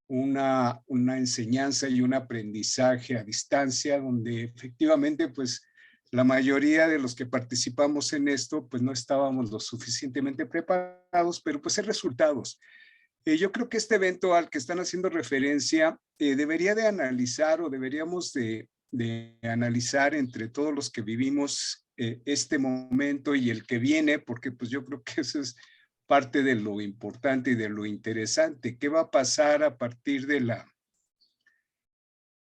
una enseñanza y un aprendizaje a distancia donde efectivamente pues la mayoría de los que participamos en esto pues no estábamos lo suficientemente preparados, pero pues hay resultados. Yo creo que este evento al que están haciendo referencia debería de analizar o deberíamos de analizar entre todos los que vivimos este momento y el que viene, porque pues yo creo que eso es parte de lo importante y de lo interesante. ¿Qué va a pasar a partir de la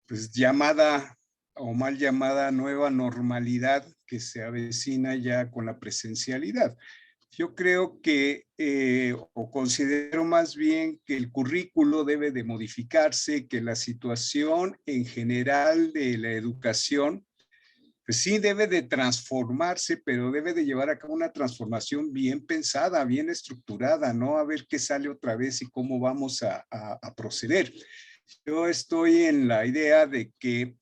pues llamada o mal llamada nueva normalidad que se avecina ya con la presencialidad? Yo creo que, o considero más bien que el currículo debe de modificarse, que la situación en general de la educación, pues sí debe de transformarse, pero debe de llevar a cabo una transformación bien pensada, bien estructurada, ¿no? A ver qué sale otra vez y cómo vamos a proceder. Yo estoy en la idea de que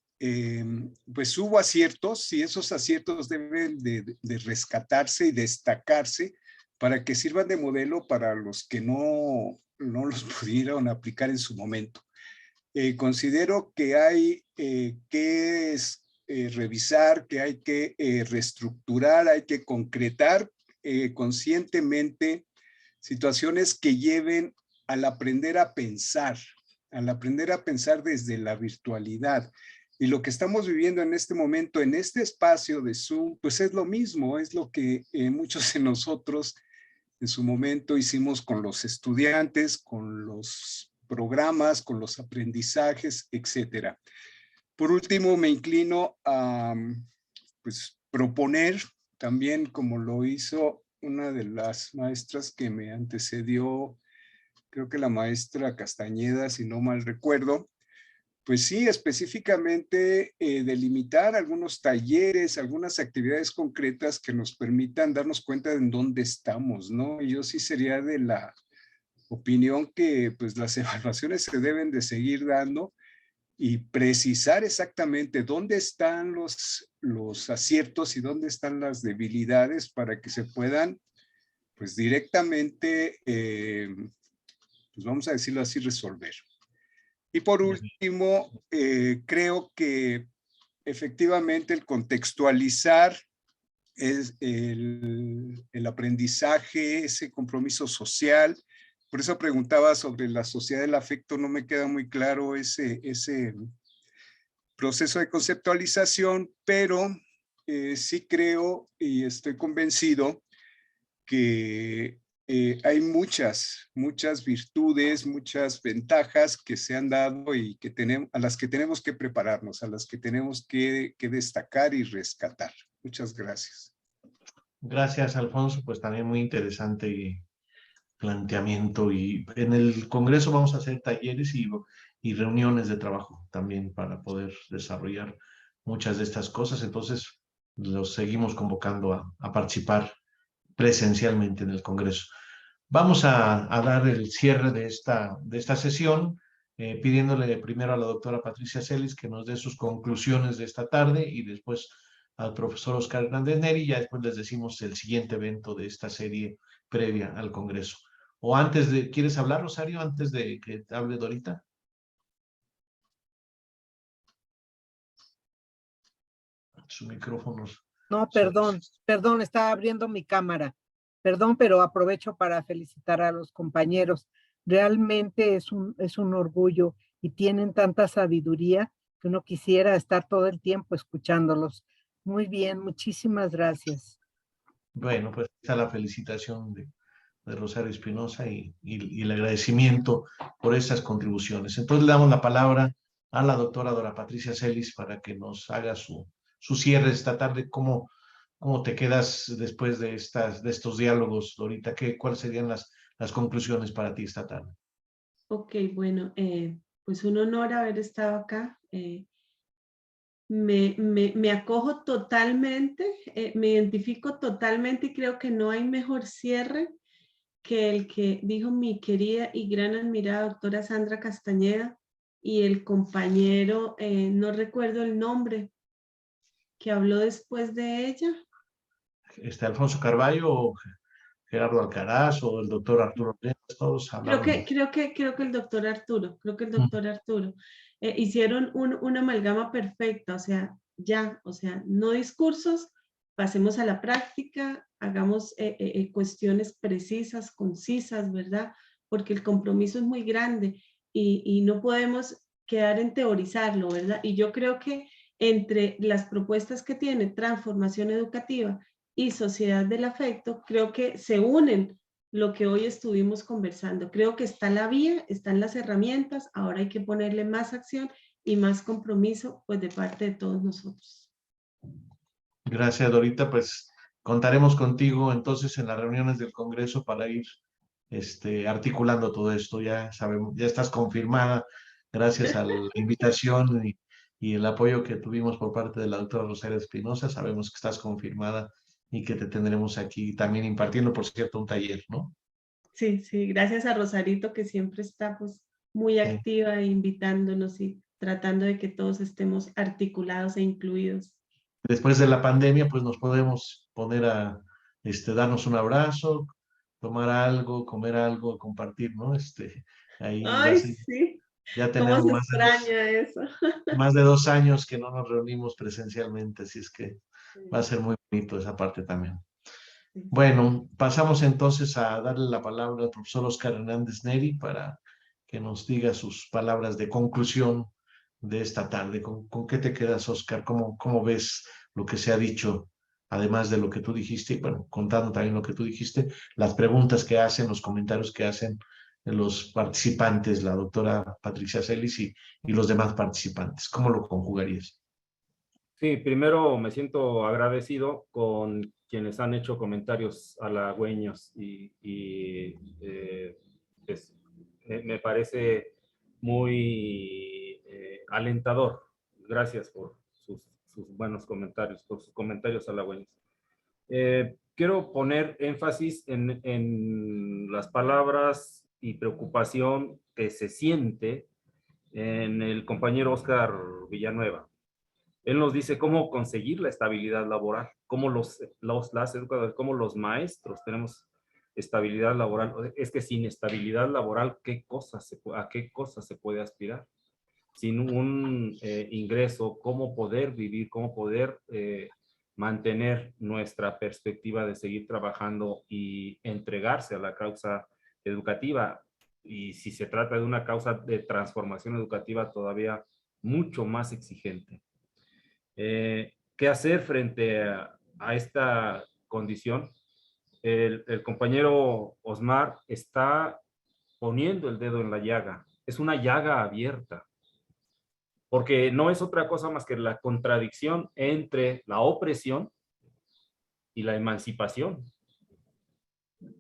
pues hubo aciertos y esos aciertos deben de rescatarse y destacarse para que sirvan de modelo para los que no los pudieron aplicar en su momento. Considero que hay que revisar, que hay que reestructurar, hay que concretar conscientemente situaciones que lleven al aprender a pensar desde la virtualidad. Y lo que estamos viviendo en este momento, en este espacio de Zoom, pues es lo mismo, es lo que muchos de nosotros en su momento hicimos con los estudiantes, con los programas, con los aprendizajes, etcétera. Por último, me inclino a pues, proponer también, como lo hizo una de las maestras que me antecedió, creo que la maestra Castañeda, si no mal recuerdo, pues sí, específicamente delimitar algunos talleres, algunas actividades concretas que nos permitan darnos cuenta de en dónde estamos, ¿no? Y yo sí sería de la opinión que pues las evaluaciones se deben de seguir dando y precisar exactamente dónde están los aciertos y dónde están las debilidades para que se puedan pues directamente, pues vamos a decirlo así, resolver. Y por último, creo que efectivamente el contextualizar el aprendizaje, ese compromiso social. Por eso preguntaba sobre la sociedad del afecto, no me queda muy claro ese proceso de conceptualización, pero sí creo y estoy convencido que hay muchas virtudes, muchas ventajas que se han dado y que a las que tenemos que prepararnos, a las que tenemos que destacar y rescatar. Muchas gracias. Gracias, Alfonso. Pues también muy interesante planteamiento. Y en el Congreso vamos a hacer talleres y reuniones de trabajo también para poder desarrollar muchas de estas cosas. Entonces, los seguimos convocando a participar presencialmente en el Congreso. Vamos a dar el cierre de esta sesión, pidiéndole primero a la doctora Patricia Celis que nos dé sus conclusiones de esta tarde y después al profesor Oscar Hernández Neri, y ya después les decimos el siguiente evento de esta serie previa al Congreso. O antes de, ¿quieres hablar, Rosario, antes de que hable Dorita? Su micrófono. No, perdón, estaba abriendo mi cámara. Perdón, pero aprovecho para felicitar a los compañeros. Realmente es un orgullo y tienen tanta sabiduría que uno quisiera estar todo el tiempo escuchándolos. Muy bien, muchísimas gracias. Bueno, pues está la felicitación de Rosario Espinosa y el agradecimiento por estas contribuciones. Entonces le damos la palabra a la doctora Dora Patricia Celis para que nos haga su cierre esta tarde. ¿Cómo te quedas después de estos diálogos, Dorita? ¿Cuáles serían las conclusiones para ti esta tarde? Ok, bueno, pues un honor haber estado acá. Me acojo totalmente, me identifico totalmente y creo que no hay mejor cierre que el que dijo mi querida y gran admirada doctora Sandra Castañeda y el compañero, no recuerdo el nombre, que habló después de ella. Alfonso Carballo o Gerardo Alcaraz o el doctor Arturo Pérez, todos hablaron. Creo que el doctor Arturo, hicieron una amalgama perfecta, o sea, no discursos, pasemos a la práctica, hagamos cuestiones precisas, concisas, ¿verdad? Porque el compromiso es muy grande y no podemos quedar en teorizarlo, ¿verdad? Y yo creo que entre las propuestas que tiene Transformación Educativa y Sociedad del Afecto, creo que se unen lo que hoy estuvimos conversando. Creo que está la vía, están las herramientas, ahora hay que ponerle más acción y más compromiso pues de parte de todos nosotros. Gracias, Dorita. Pues contaremos contigo entonces en las reuniones del Congreso para ir articulando todo esto. Ya sabemos, ya estás confirmada gracias a la invitación y el apoyo que tuvimos por parte de la doctora Rosario Espinosa. Sabemos que estás confirmada y que te tendremos aquí también impartiendo, por cierto, un taller, ¿no? Sí, gracias a Rosarito que siempre está pues muy activa e invitándonos y tratando de que todos estemos articulados e incluidos. Después de la pandemia, pues nos podemos poner a darnos un abrazo, tomar algo, comer algo, compartir, ¿no? Ahí Ay, sí. ya ¿Cómo tenemos se extraña eso? más de 2 años que no nos reunimos presencialmente, así es que va a ser muy bonito esa parte también. Bueno, pasamos entonces a darle la palabra al profesor Oscar Hernández Neri para que nos diga sus palabras de conclusión de esta tarde. ¿Con qué te quedas, Oscar? ¿Cómo ves lo que se ha dicho, además de lo que tú dijiste? Bueno, contando también lo que tú dijiste, las preguntas que hacen, los comentarios que hacen los participantes, la doctora Patricia Celis y los demás participantes. ¿Cómo lo conjugarías? Sí, primero me siento agradecido con quienes han hecho comentarios halagüeños me parece muy alentador. Gracias por sus buenos comentarios, por sus comentarios halagüeños. Quiero poner énfasis en las palabras y preocupación que se siente en el compañero Oscar Villanueva. Él nos dice cómo conseguir la estabilidad laboral, cómo las educadores, cómo los maestros tenemos estabilidad laboral. Es que sin estabilidad laboral, ¿a qué cosas se puede aspirar? Sin un ingreso, ¿cómo poder vivir? ¿Cómo poder mantener nuestra perspectiva de seguir trabajando y entregarse a la causa educativa? Y si se trata de una causa de transformación educativa, todavía mucho más exigente. ¿Qué hacer frente a esta condición? El compañero Osmar está poniendo el dedo en la llaga. Es una llaga abierta, porque no es otra cosa más que la contradicción entre la opresión y la emancipación.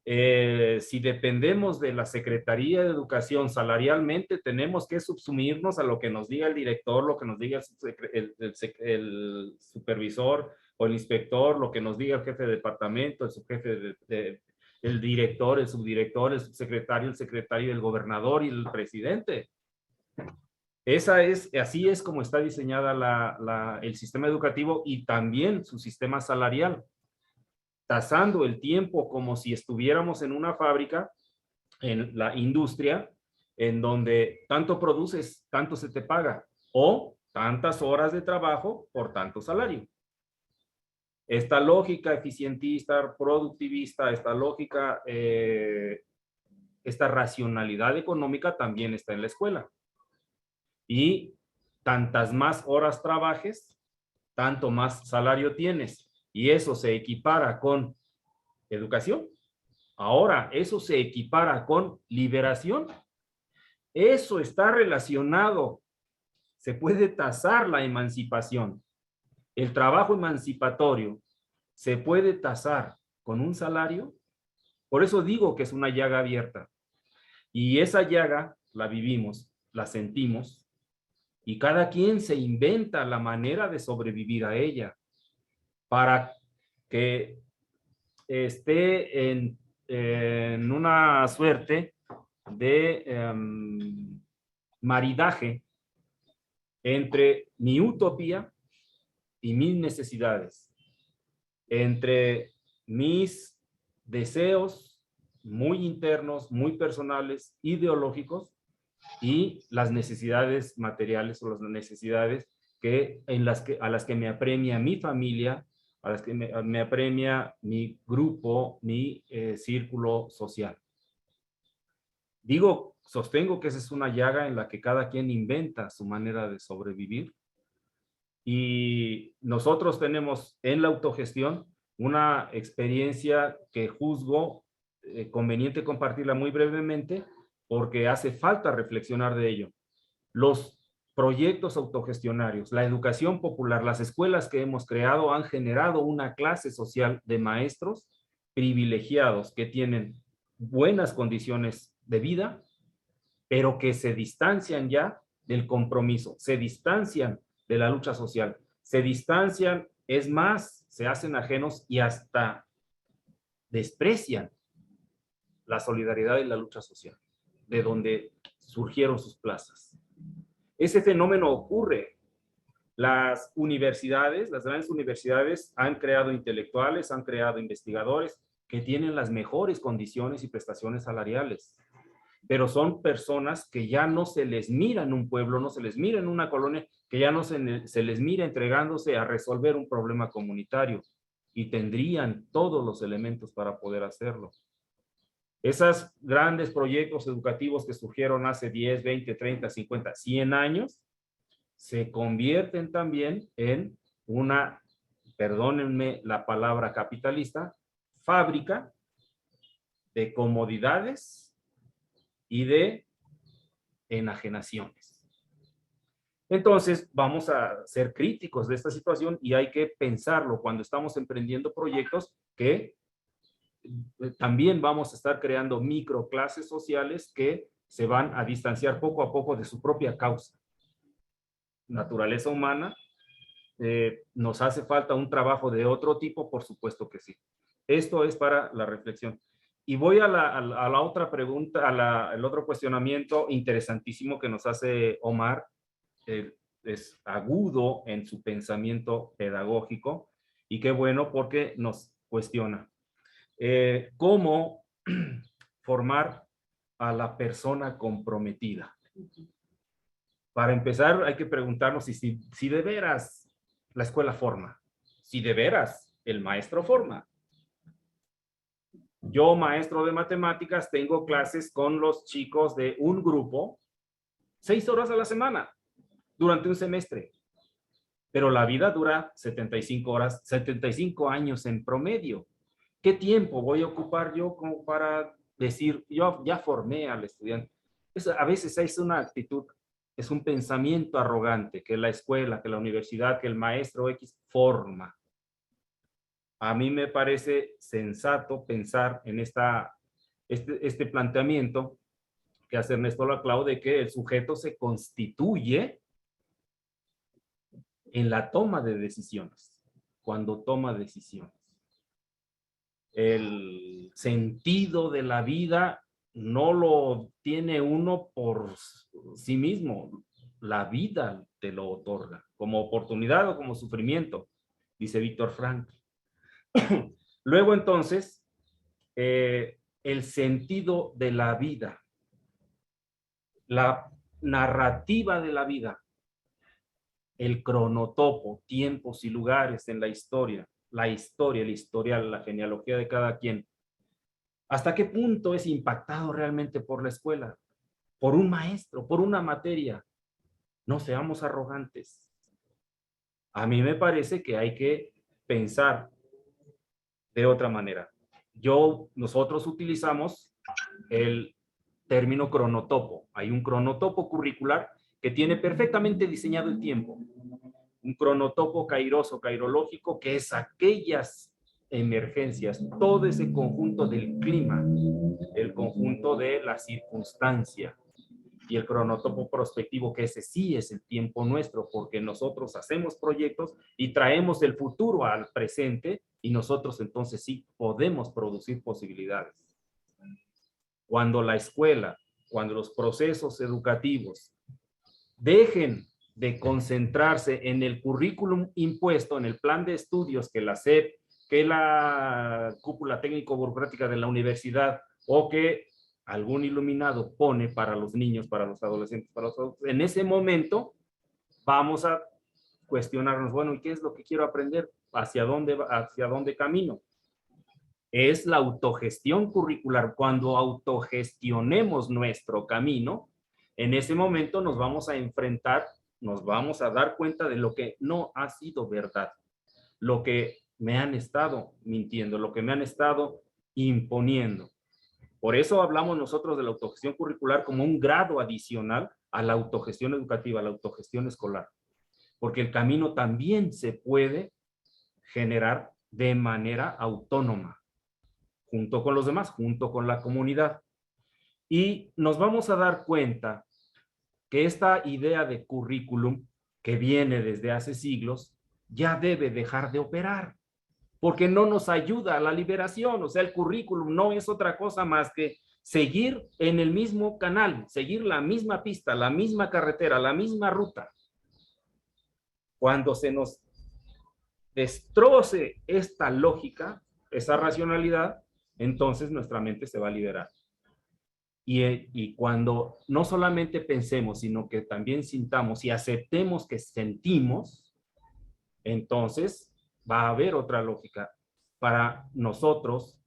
Si dependemos de la Secretaría de Educación salarialmente, tenemos que subsumirnos a lo que nos diga el director, lo que nos diga el supervisor o el inspector, lo que nos diga el jefe de departamento, el subjefe el director, el subdirector, el subsecretario, el secretario, el gobernador y el presidente. Así es como está diseñada el sistema educativo y también su sistema salarial, tasando el tiempo como si estuviéramos en una fábrica, en la industria, en donde tanto produces, tanto se te paga, o tantas horas de trabajo por tanto salario. Esta lógica eficientista, productivista, esta lógica, esta racionalidad económica también está en la escuela. Y tantas más horas trabajes, tanto más salario tienes. Y eso se equipara con educación. Ahora, eso se equipara con liberación. Eso está relacionado. Se puede tasar la emancipación. El trabajo emancipatorio se puede tasar con un salario. Por eso digo que es una llaga abierta. Y esa llaga la vivimos, la sentimos, y cada quien se inventa la manera de sobrevivir a ella para que esté en una suerte de maridaje entre mi utopía y mis necesidades, entre mis deseos muy internos, muy personales, ideológicos, y las necesidades materiales o las necesidades a las que me apremia mi familia, a las que me apremia mi grupo, mi círculo social. Sostengo que esa es una llaga en la que cada quien inventa su manera de sobrevivir, y nosotros tenemos en la autogestión una experiencia que juzgo conveniente compartirla muy brevemente, porque hace falta reflexionar de ello. Los proyectos autogestionarios, la educación popular, las escuelas que hemos creado han generado una clase social de maestros privilegiados que tienen buenas condiciones de vida, pero que se distancian ya del compromiso, se distancian de la lucha social, se distancian, es más, se hacen ajenos y hasta desprecian la solidaridad y la lucha social, de donde surgieron sus plazas. Ese fenómeno ocurre. Las universidades, las grandes universidades han creado intelectuales, han creado investigadores que tienen las mejores condiciones y prestaciones salariales, pero son personas que ya no se les mira en un pueblo, no se les mira en una colonia, que ya no se les mira entregándose a resolver un problema comunitario, y tendrían todos los elementos para poder hacerlo. Esos grandes proyectos educativos que surgieron hace 10, 20, 30, 50, 100 años, se convierten también en una, perdónenme la palabra capitalista, fábrica de comodidades y de enajenaciones. Entonces, vamos a ser críticos de esta situación y hay que pensarlo cuando estamos emprendiendo proyectos que también vamos a estar creando microclases sociales que se van a distanciar poco a poco de su propia causa. Naturaleza humana, nos hace falta un trabajo de otro tipo, por supuesto que sí. Esto es para la reflexión. Y voy a la otra pregunta, al otro cuestionamiento interesantísimo que nos hace Omar. Es agudo en su pensamiento pedagógico y qué bueno porque nos cuestiona. ¿Cómo formar a la persona comprometida? Para empezar, hay que preguntarnos si de veras la escuela forma, si de veras el maestro forma. Yo, maestro de matemáticas, tengo clases con los chicos de un grupo 6 horas a la semana durante un semestre. Pero la vida dura 75 horas, 75 años en promedio. ¿Qué tiempo voy a ocupar yo como para decir, yo ya formé al estudiante? A veces es una actitud, es un pensamiento arrogante que la escuela, que la universidad, que el maestro X forma. A mí me parece sensato pensar en este planteamiento que hace Ernesto Laclau de que el sujeto se constituye en la toma de decisiones, cuando toma decisiones. El sentido de la vida no lo tiene uno por sí mismo, la vida te lo otorga, como oportunidad o como sufrimiento, dice Víctor Frankl. Luego entonces, el sentido de la vida, la narrativa de la vida, el cronotopo, tiempos y lugares en la historia, el historial, la genealogía de cada quien. ¿Hasta qué punto es impactado realmente por la escuela? Por un maestro, por una materia. No seamos arrogantes. A mí me parece que hay que pensar de otra manera. Nosotros utilizamos el término cronotopo. Hay un cronotopo curricular que tiene perfectamente diseñado el tiempo. Un cronotopo kairoso, kairológico, que es aquellas emergencias, todo ese conjunto del clima, el conjunto de la circunstancia, y el cronotopo prospectivo, que ese sí es el tiempo nuestro, porque nosotros hacemos proyectos y traemos el futuro al presente, y nosotros entonces sí podemos producir posibilidades. Cuando la escuela, cuando los procesos educativos dejen de concentrarse en el currículum impuesto, en el plan de estudios que la SEP, que la cúpula técnico-burocrática de la universidad o que algún iluminado pone para los niños, para los adolescentes, para los adultos, en ese momento vamos a cuestionarnos, bueno, ¿y qué es lo que quiero aprender? ¿Hacia dónde camino? Es la autogestión curricular. Cuando autogestionemos nuestro camino, en ese momento nos vamos a enfrentar, nos vamos a dar cuenta de lo que no ha sido verdad, lo que me han estado mintiendo, lo que me han estado imponiendo. Por eso hablamos nosotros de la autogestión curricular como un grado adicional a la autogestión educativa, a la autogestión escolar. Porque el camino también se puede generar de manera autónoma, junto con los demás, junto con la comunidad. Y nos vamos a dar cuenta que esta idea de currículum, que viene desde hace siglos, ya debe dejar de operar, porque no nos ayuda a la liberación. O sea, el currículum no es otra cosa más que seguir en el mismo canal, seguir la misma pista, la misma carretera, la misma ruta. Cuando se nos destroce esta lógica, esa racionalidad, entonces nuestra mente se va a liberar. Y cuando no solamente pensemos, sino que también sintamos y aceptemos que sentimos, entonces va a haber otra lógica. Para nosotros,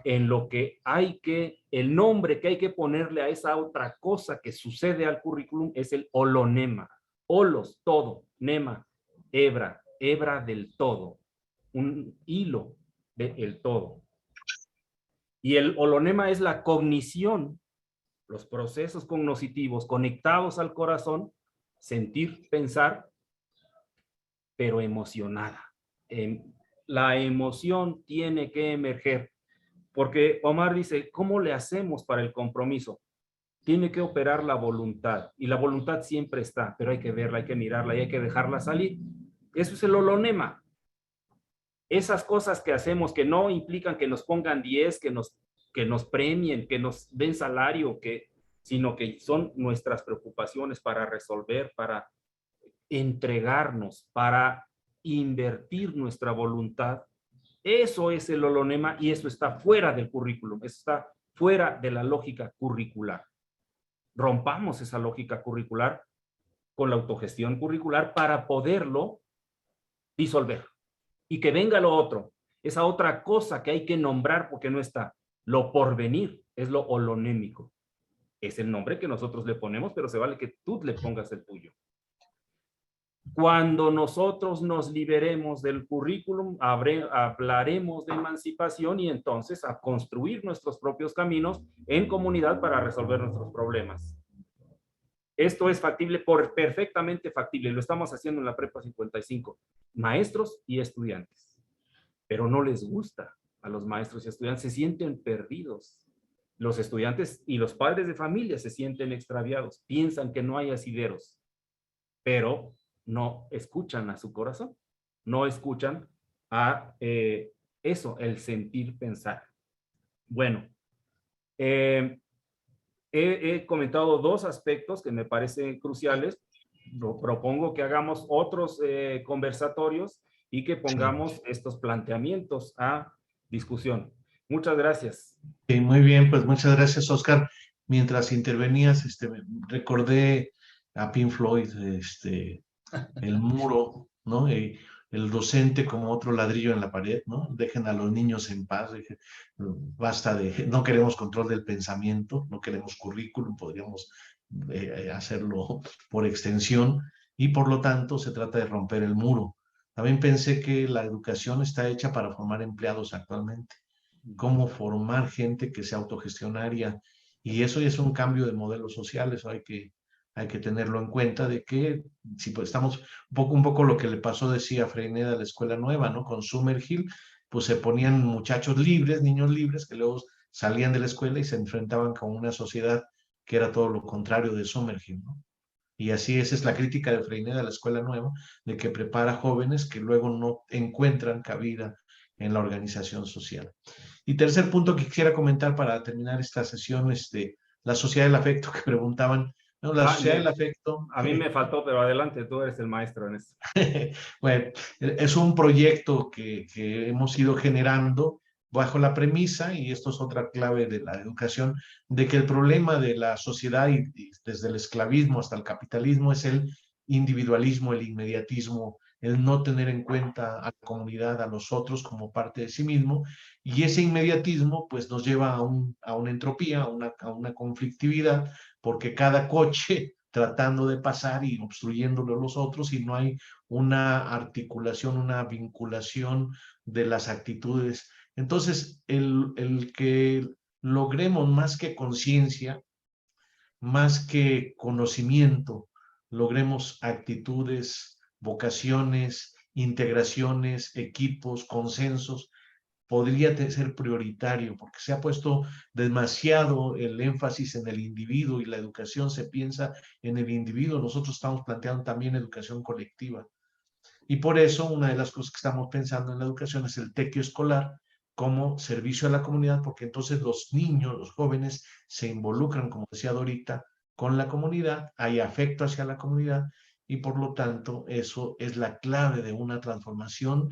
en lo que hay que, el nombre que hay que ponerle a esa otra cosa que sucede al currículum es el holonema. Holos, todo, nema, hebra, hebra del todo, un hilo del todo. Y el holonema es la cognición, los procesos cognitivos conectados al corazón, sentir, pensar, pero emocionada. La emoción tiene que emerger, porque Omar dice, ¿cómo le hacemos para el compromiso? Tiene que operar la voluntad, y la voluntad siempre está, pero hay que verla, hay que mirarla y hay que dejarla salir. Eso es el holonema. Esas cosas que hacemos que no implican que nos pongan 10, que nos premien, que nos den salario, sino que son nuestras preocupaciones para resolver, para entregarnos, para invertir nuestra voluntad. Eso es el holonema y eso está fuera del currículum, eso está fuera de la lógica curricular. Rompamos esa lógica curricular con la autogestión curricular para poderlo disolver. Y que venga lo otro, esa otra cosa que hay que nombrar porque no está. Lo porvenir es lo holonémico. Es el nombre que nosotros le ponemos, pero se vale que tú le pongas el tuyo. Cuando nosotros nos liberemos del currículum, hablaremos de emancipación y entonces a construir nuestros propios caminos en comunidad para resolver nuestros problemas. Esto es factible, perfectamente factible. Lo estamos haciendo en la Prepa 55. Maestros y estudiantes. Pero no les gusta a los maestros y estudiantes. Se sienten perdidos. Los estudiantes y los padres de familia se sienten extraviados. Piensan que no hay asideros. Pero no escuchan a su corazón. No escuchan a eso, el sentir pensar. Bueno, he comentado dos aspectos que me parecen cruciales. Propongo que hagamos otros conversatorios y que pongamos estos planteamientos a discusión. Muchas gracias. Sí, muy bien, pues muchas gracias, Oscar. Mientras intervenías, recordé a Pink Floyd, el muro, ¿no? El docente como otro ladrillo en la pared, ¿no? Dejen a los niños en paz, basta no queremos control del pensamiento, no queremos currículum, podríamos hacerlo por extensión, y por lo tanto se trata de romper el muro. También pensé que la educación está hecha para formar empleados actualmente. Cómo formar gente que sea autogestionaria, y eso ya es un cambio de modelos sociales, hay que tenerlo en cuenta, de que si pues estamos un poco lo que le pasó, decía Freineda, a la escuela nueva, ¿no? Con Summerhill, pues se ponían muchachos libres, niños libres, que luego salían de la escuela y se enfrentaban con una sociedad que era todo lo contrario de Summerhill, ¿no? Y así esa es la crítica de Freineda a la escuela nueva, de que prepara jóvenes que luego no encuentran cabida en la organización social. Y tercer punto que quisiera comentar para terminar esta sesión, la sociedad del afecto, que preguntaban. No, la sociedad del afecto. A mí me faltó, pero adelante, tú eres el maestro en esto. Bueno, es un proyecto que hemos ido generando bajo la premisa, y esto es otra clave de la educación, de que el problema de la sociedad, y desde el esclavismo hasta el capitalismo, es el individualismo, el inmediatismo, el no tener en cuenta a la comunidad, a los otros como parte de sí mismo, y ese inmediatismo pues nos lleva a una entropía, a una conflictividad, porque cada coche tratando de pasar y obstruyéndolo a los otros, y no hay una articulación, una vinculación de las actitudes. Entonces, el que logremos más que conciencia, más que conocimiento, logremos actitudes, vocaciones, integraciones, equipos, consensos, podría ser prioritario, porque se ha puesto demasiado el énfasis en el individuo, y la educación se piensa en el individuo. Nosotros estamos planteando también educación colectiva. Y por eso una de las cosas que estamos pensando en la educación es el tequio escolar, como servicio a la comunidad, porque entonces los niños, los jóvenes, se involucran, como decía Dorita, con la comunidad, hay afecto hacia la comunidad, y por lo tanto eso es la clave de una transformación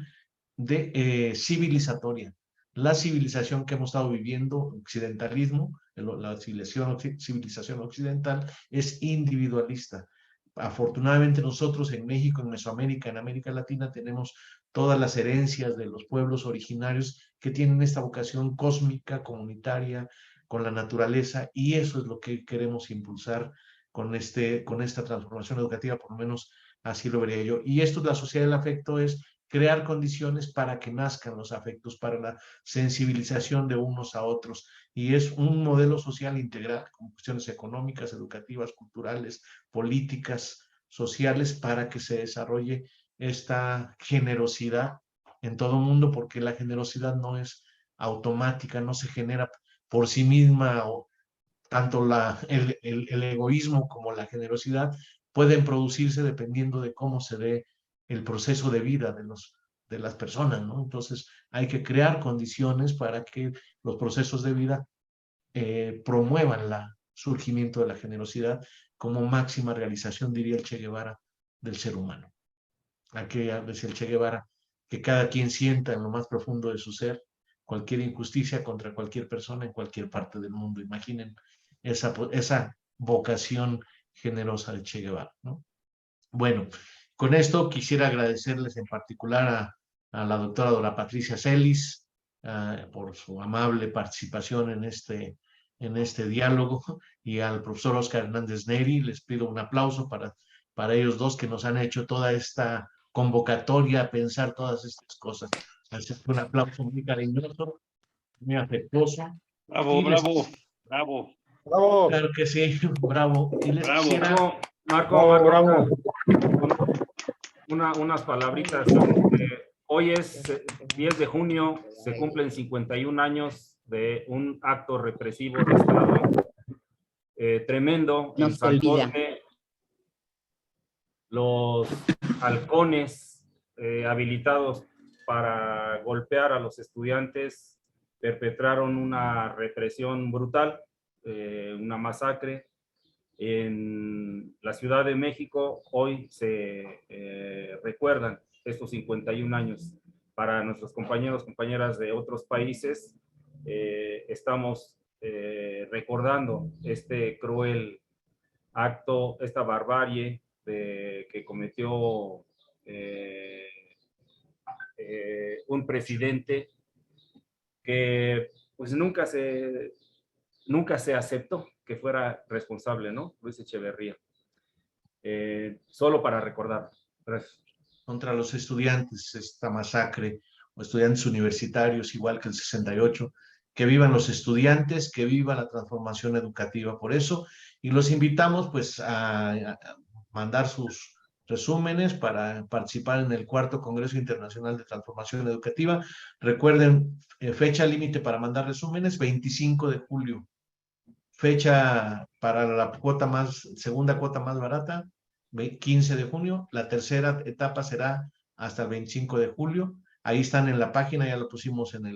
civilizatoria. La civilización que hemos estado viviendo, occidentalismo, la civilización occidental, es individualista. Afortunadamente nosotros en México, en Mesoamérica, en América Latina, tenemos todas las herencias de los pueblos originarios que tienen esta vocación cósmica, comunitaria, con la naturaleza, y eso es lo que queremos impulsar con esta transformación educativa, por lo menos así lo vería yo. Y esto de la sociedad del afecto es crear condiciones para que nazcan los afectos, para la sensibilización de unos a otros. Y es un modelo social integral, con cuestiones económicas, educativas, culturales, políticas, sociales, para que se desarrolle esta generosidad en todo el mundo, porque la generosidad no es automática, no se genera por sí misma, o tanto el egoísmo como la generosidad pueden producirse dependiendo de cómo se dé el proceso de vida de las personas, ¿no? Entonces hay que crear condiciones para que los procesos de vida promuevan el surgimiento de la generosidad como máxima realización, diría el Che Guevara, del ser humano. Aquí decía el Che Guevara que cada quien sienta en lo más profundo de su ser cualquier injusticia contra cualquier persona en cualquier parte del mundo. Imaginen esa vocación generosa de Che Guevara, ¿no? Bueno, con esto quisiera agradecerles en particular a la doctora Dora Patricia Celis por su amable participación en este diálogo, y al profesor Oscar Hernández Neri. Les pido un aplauso para ellos dos, que nos han hecho toda esta convocatoria a pensar todas estas cosas. Así que un aplauso muy cariñoso, muy afectuoso. Bravo, bravo, bravo. Bravo. Claro que sí, bravo. Y les Bravo, quisiera... Marco, unas palabritas. Hoy es 10 de junio, se cumplen 51 años de un acto represivo de Estado tremendo en San Cosme. Los halcones habilitados para golpear a los estudiantes perpetraron una represión brutal, una masacre. En la Ciudad de México hoy se recuerdan estos 51 años. Para nuestros compañeros, compañeras de otros países, estamos recordando este cruel acto, esta barbarie que cometió un presidente que pues nunca se aceptó que fuera responsable, ¿no? Luis Echeverría. Solo para recordar. Gracias. Contra los estudiantes, esta masacre, o estudiantes universitarios, igual que el 68, que vivan los estudiantes, que viva la transformación educativa. Por eso, y los invitamos pues a mandar sus resúmenes para participar en el 4º Congreso Internacional de Transformación Educativa. Recuerden, fecha límite para mandar resúmenes, 25 de julio. Fecha para la segunda cuota más barata, 15 de junio. La tercera etapa será hasta el 25 de julio. Ahí están en la página, ya lo pusimos en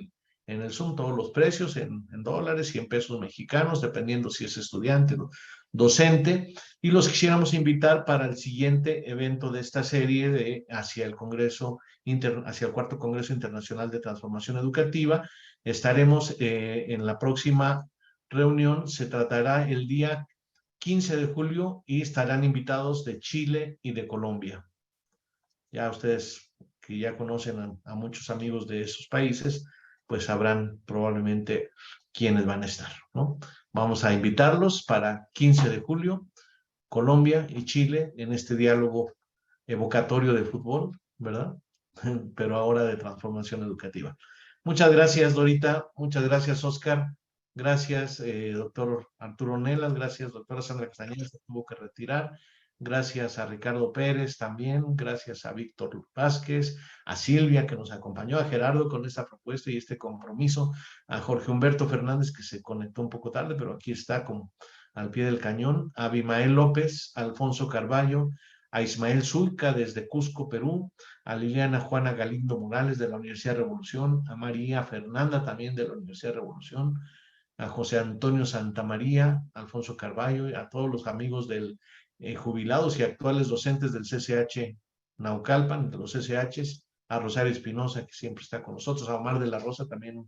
el Zoom, todos los precios en dólares y en pesos mexicanos, dependiendo si es estudiante o docente. Y los quisiéramos invitar para el siguiente evento de esta serie hacia el 4º Congreso Internacional de Transformación Educativa. Estaremos en la próxima reunión, se tratará el día 15 de julio y estarán invitados de Chile y de Colombia. Ya ustedes que ya conocen a muchos amigos de esos países, pues sabrán probablemente quiénes van a estar, ¿no? Vamos a invitarlos para 15 de julio, Colombia y Chile, en este diálogo evocatorio de fútbol, ¿verdad? Pero ahora de transformación educativa. Muchas gracias, Dorita. Muchas gracias, Oscar. Gracias, doctor Arturo Nelas. Gracias, doctora Sandra Castañeda, se tuvo que retirar. Gracias a Ricardo Pérez también. Gracias a Víctor Vázquez, a Silvia que nos acompañó, a Gerardo con esta propuesta y este compromiso, a Jorge Humberto Fernández que se conectó un poco tarde, pero aquí está como al pie del cañón, a Abimael López, a Alfonso Carballo, a Ismael Zulca desde Cusco, Perú, a Liliana Juana Galindo Morales de la Universidad Revolución, a María Fernanda también de la Universidad Revolución, a José Antonio Santamaría, Alfonso Carballo, y a todos los amigos del jubilados y actuales docentes del CCH Naucalpan, de los CCHs, a Rosario Espinosa, que siempre está con nosotros, a Omar de la Rosa, también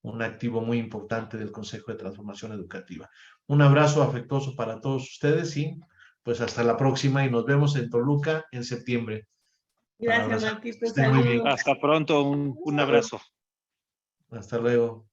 un activo muy importante del Consejo de Transformación Educativa. Un abrazo afectuoso para todos ustedes y pues hasta la próxima y nos vemos en Toluca en septiembre. Gracias, Marquito. Muy bien. Hasta pronto, un abrazo. Hasta luego.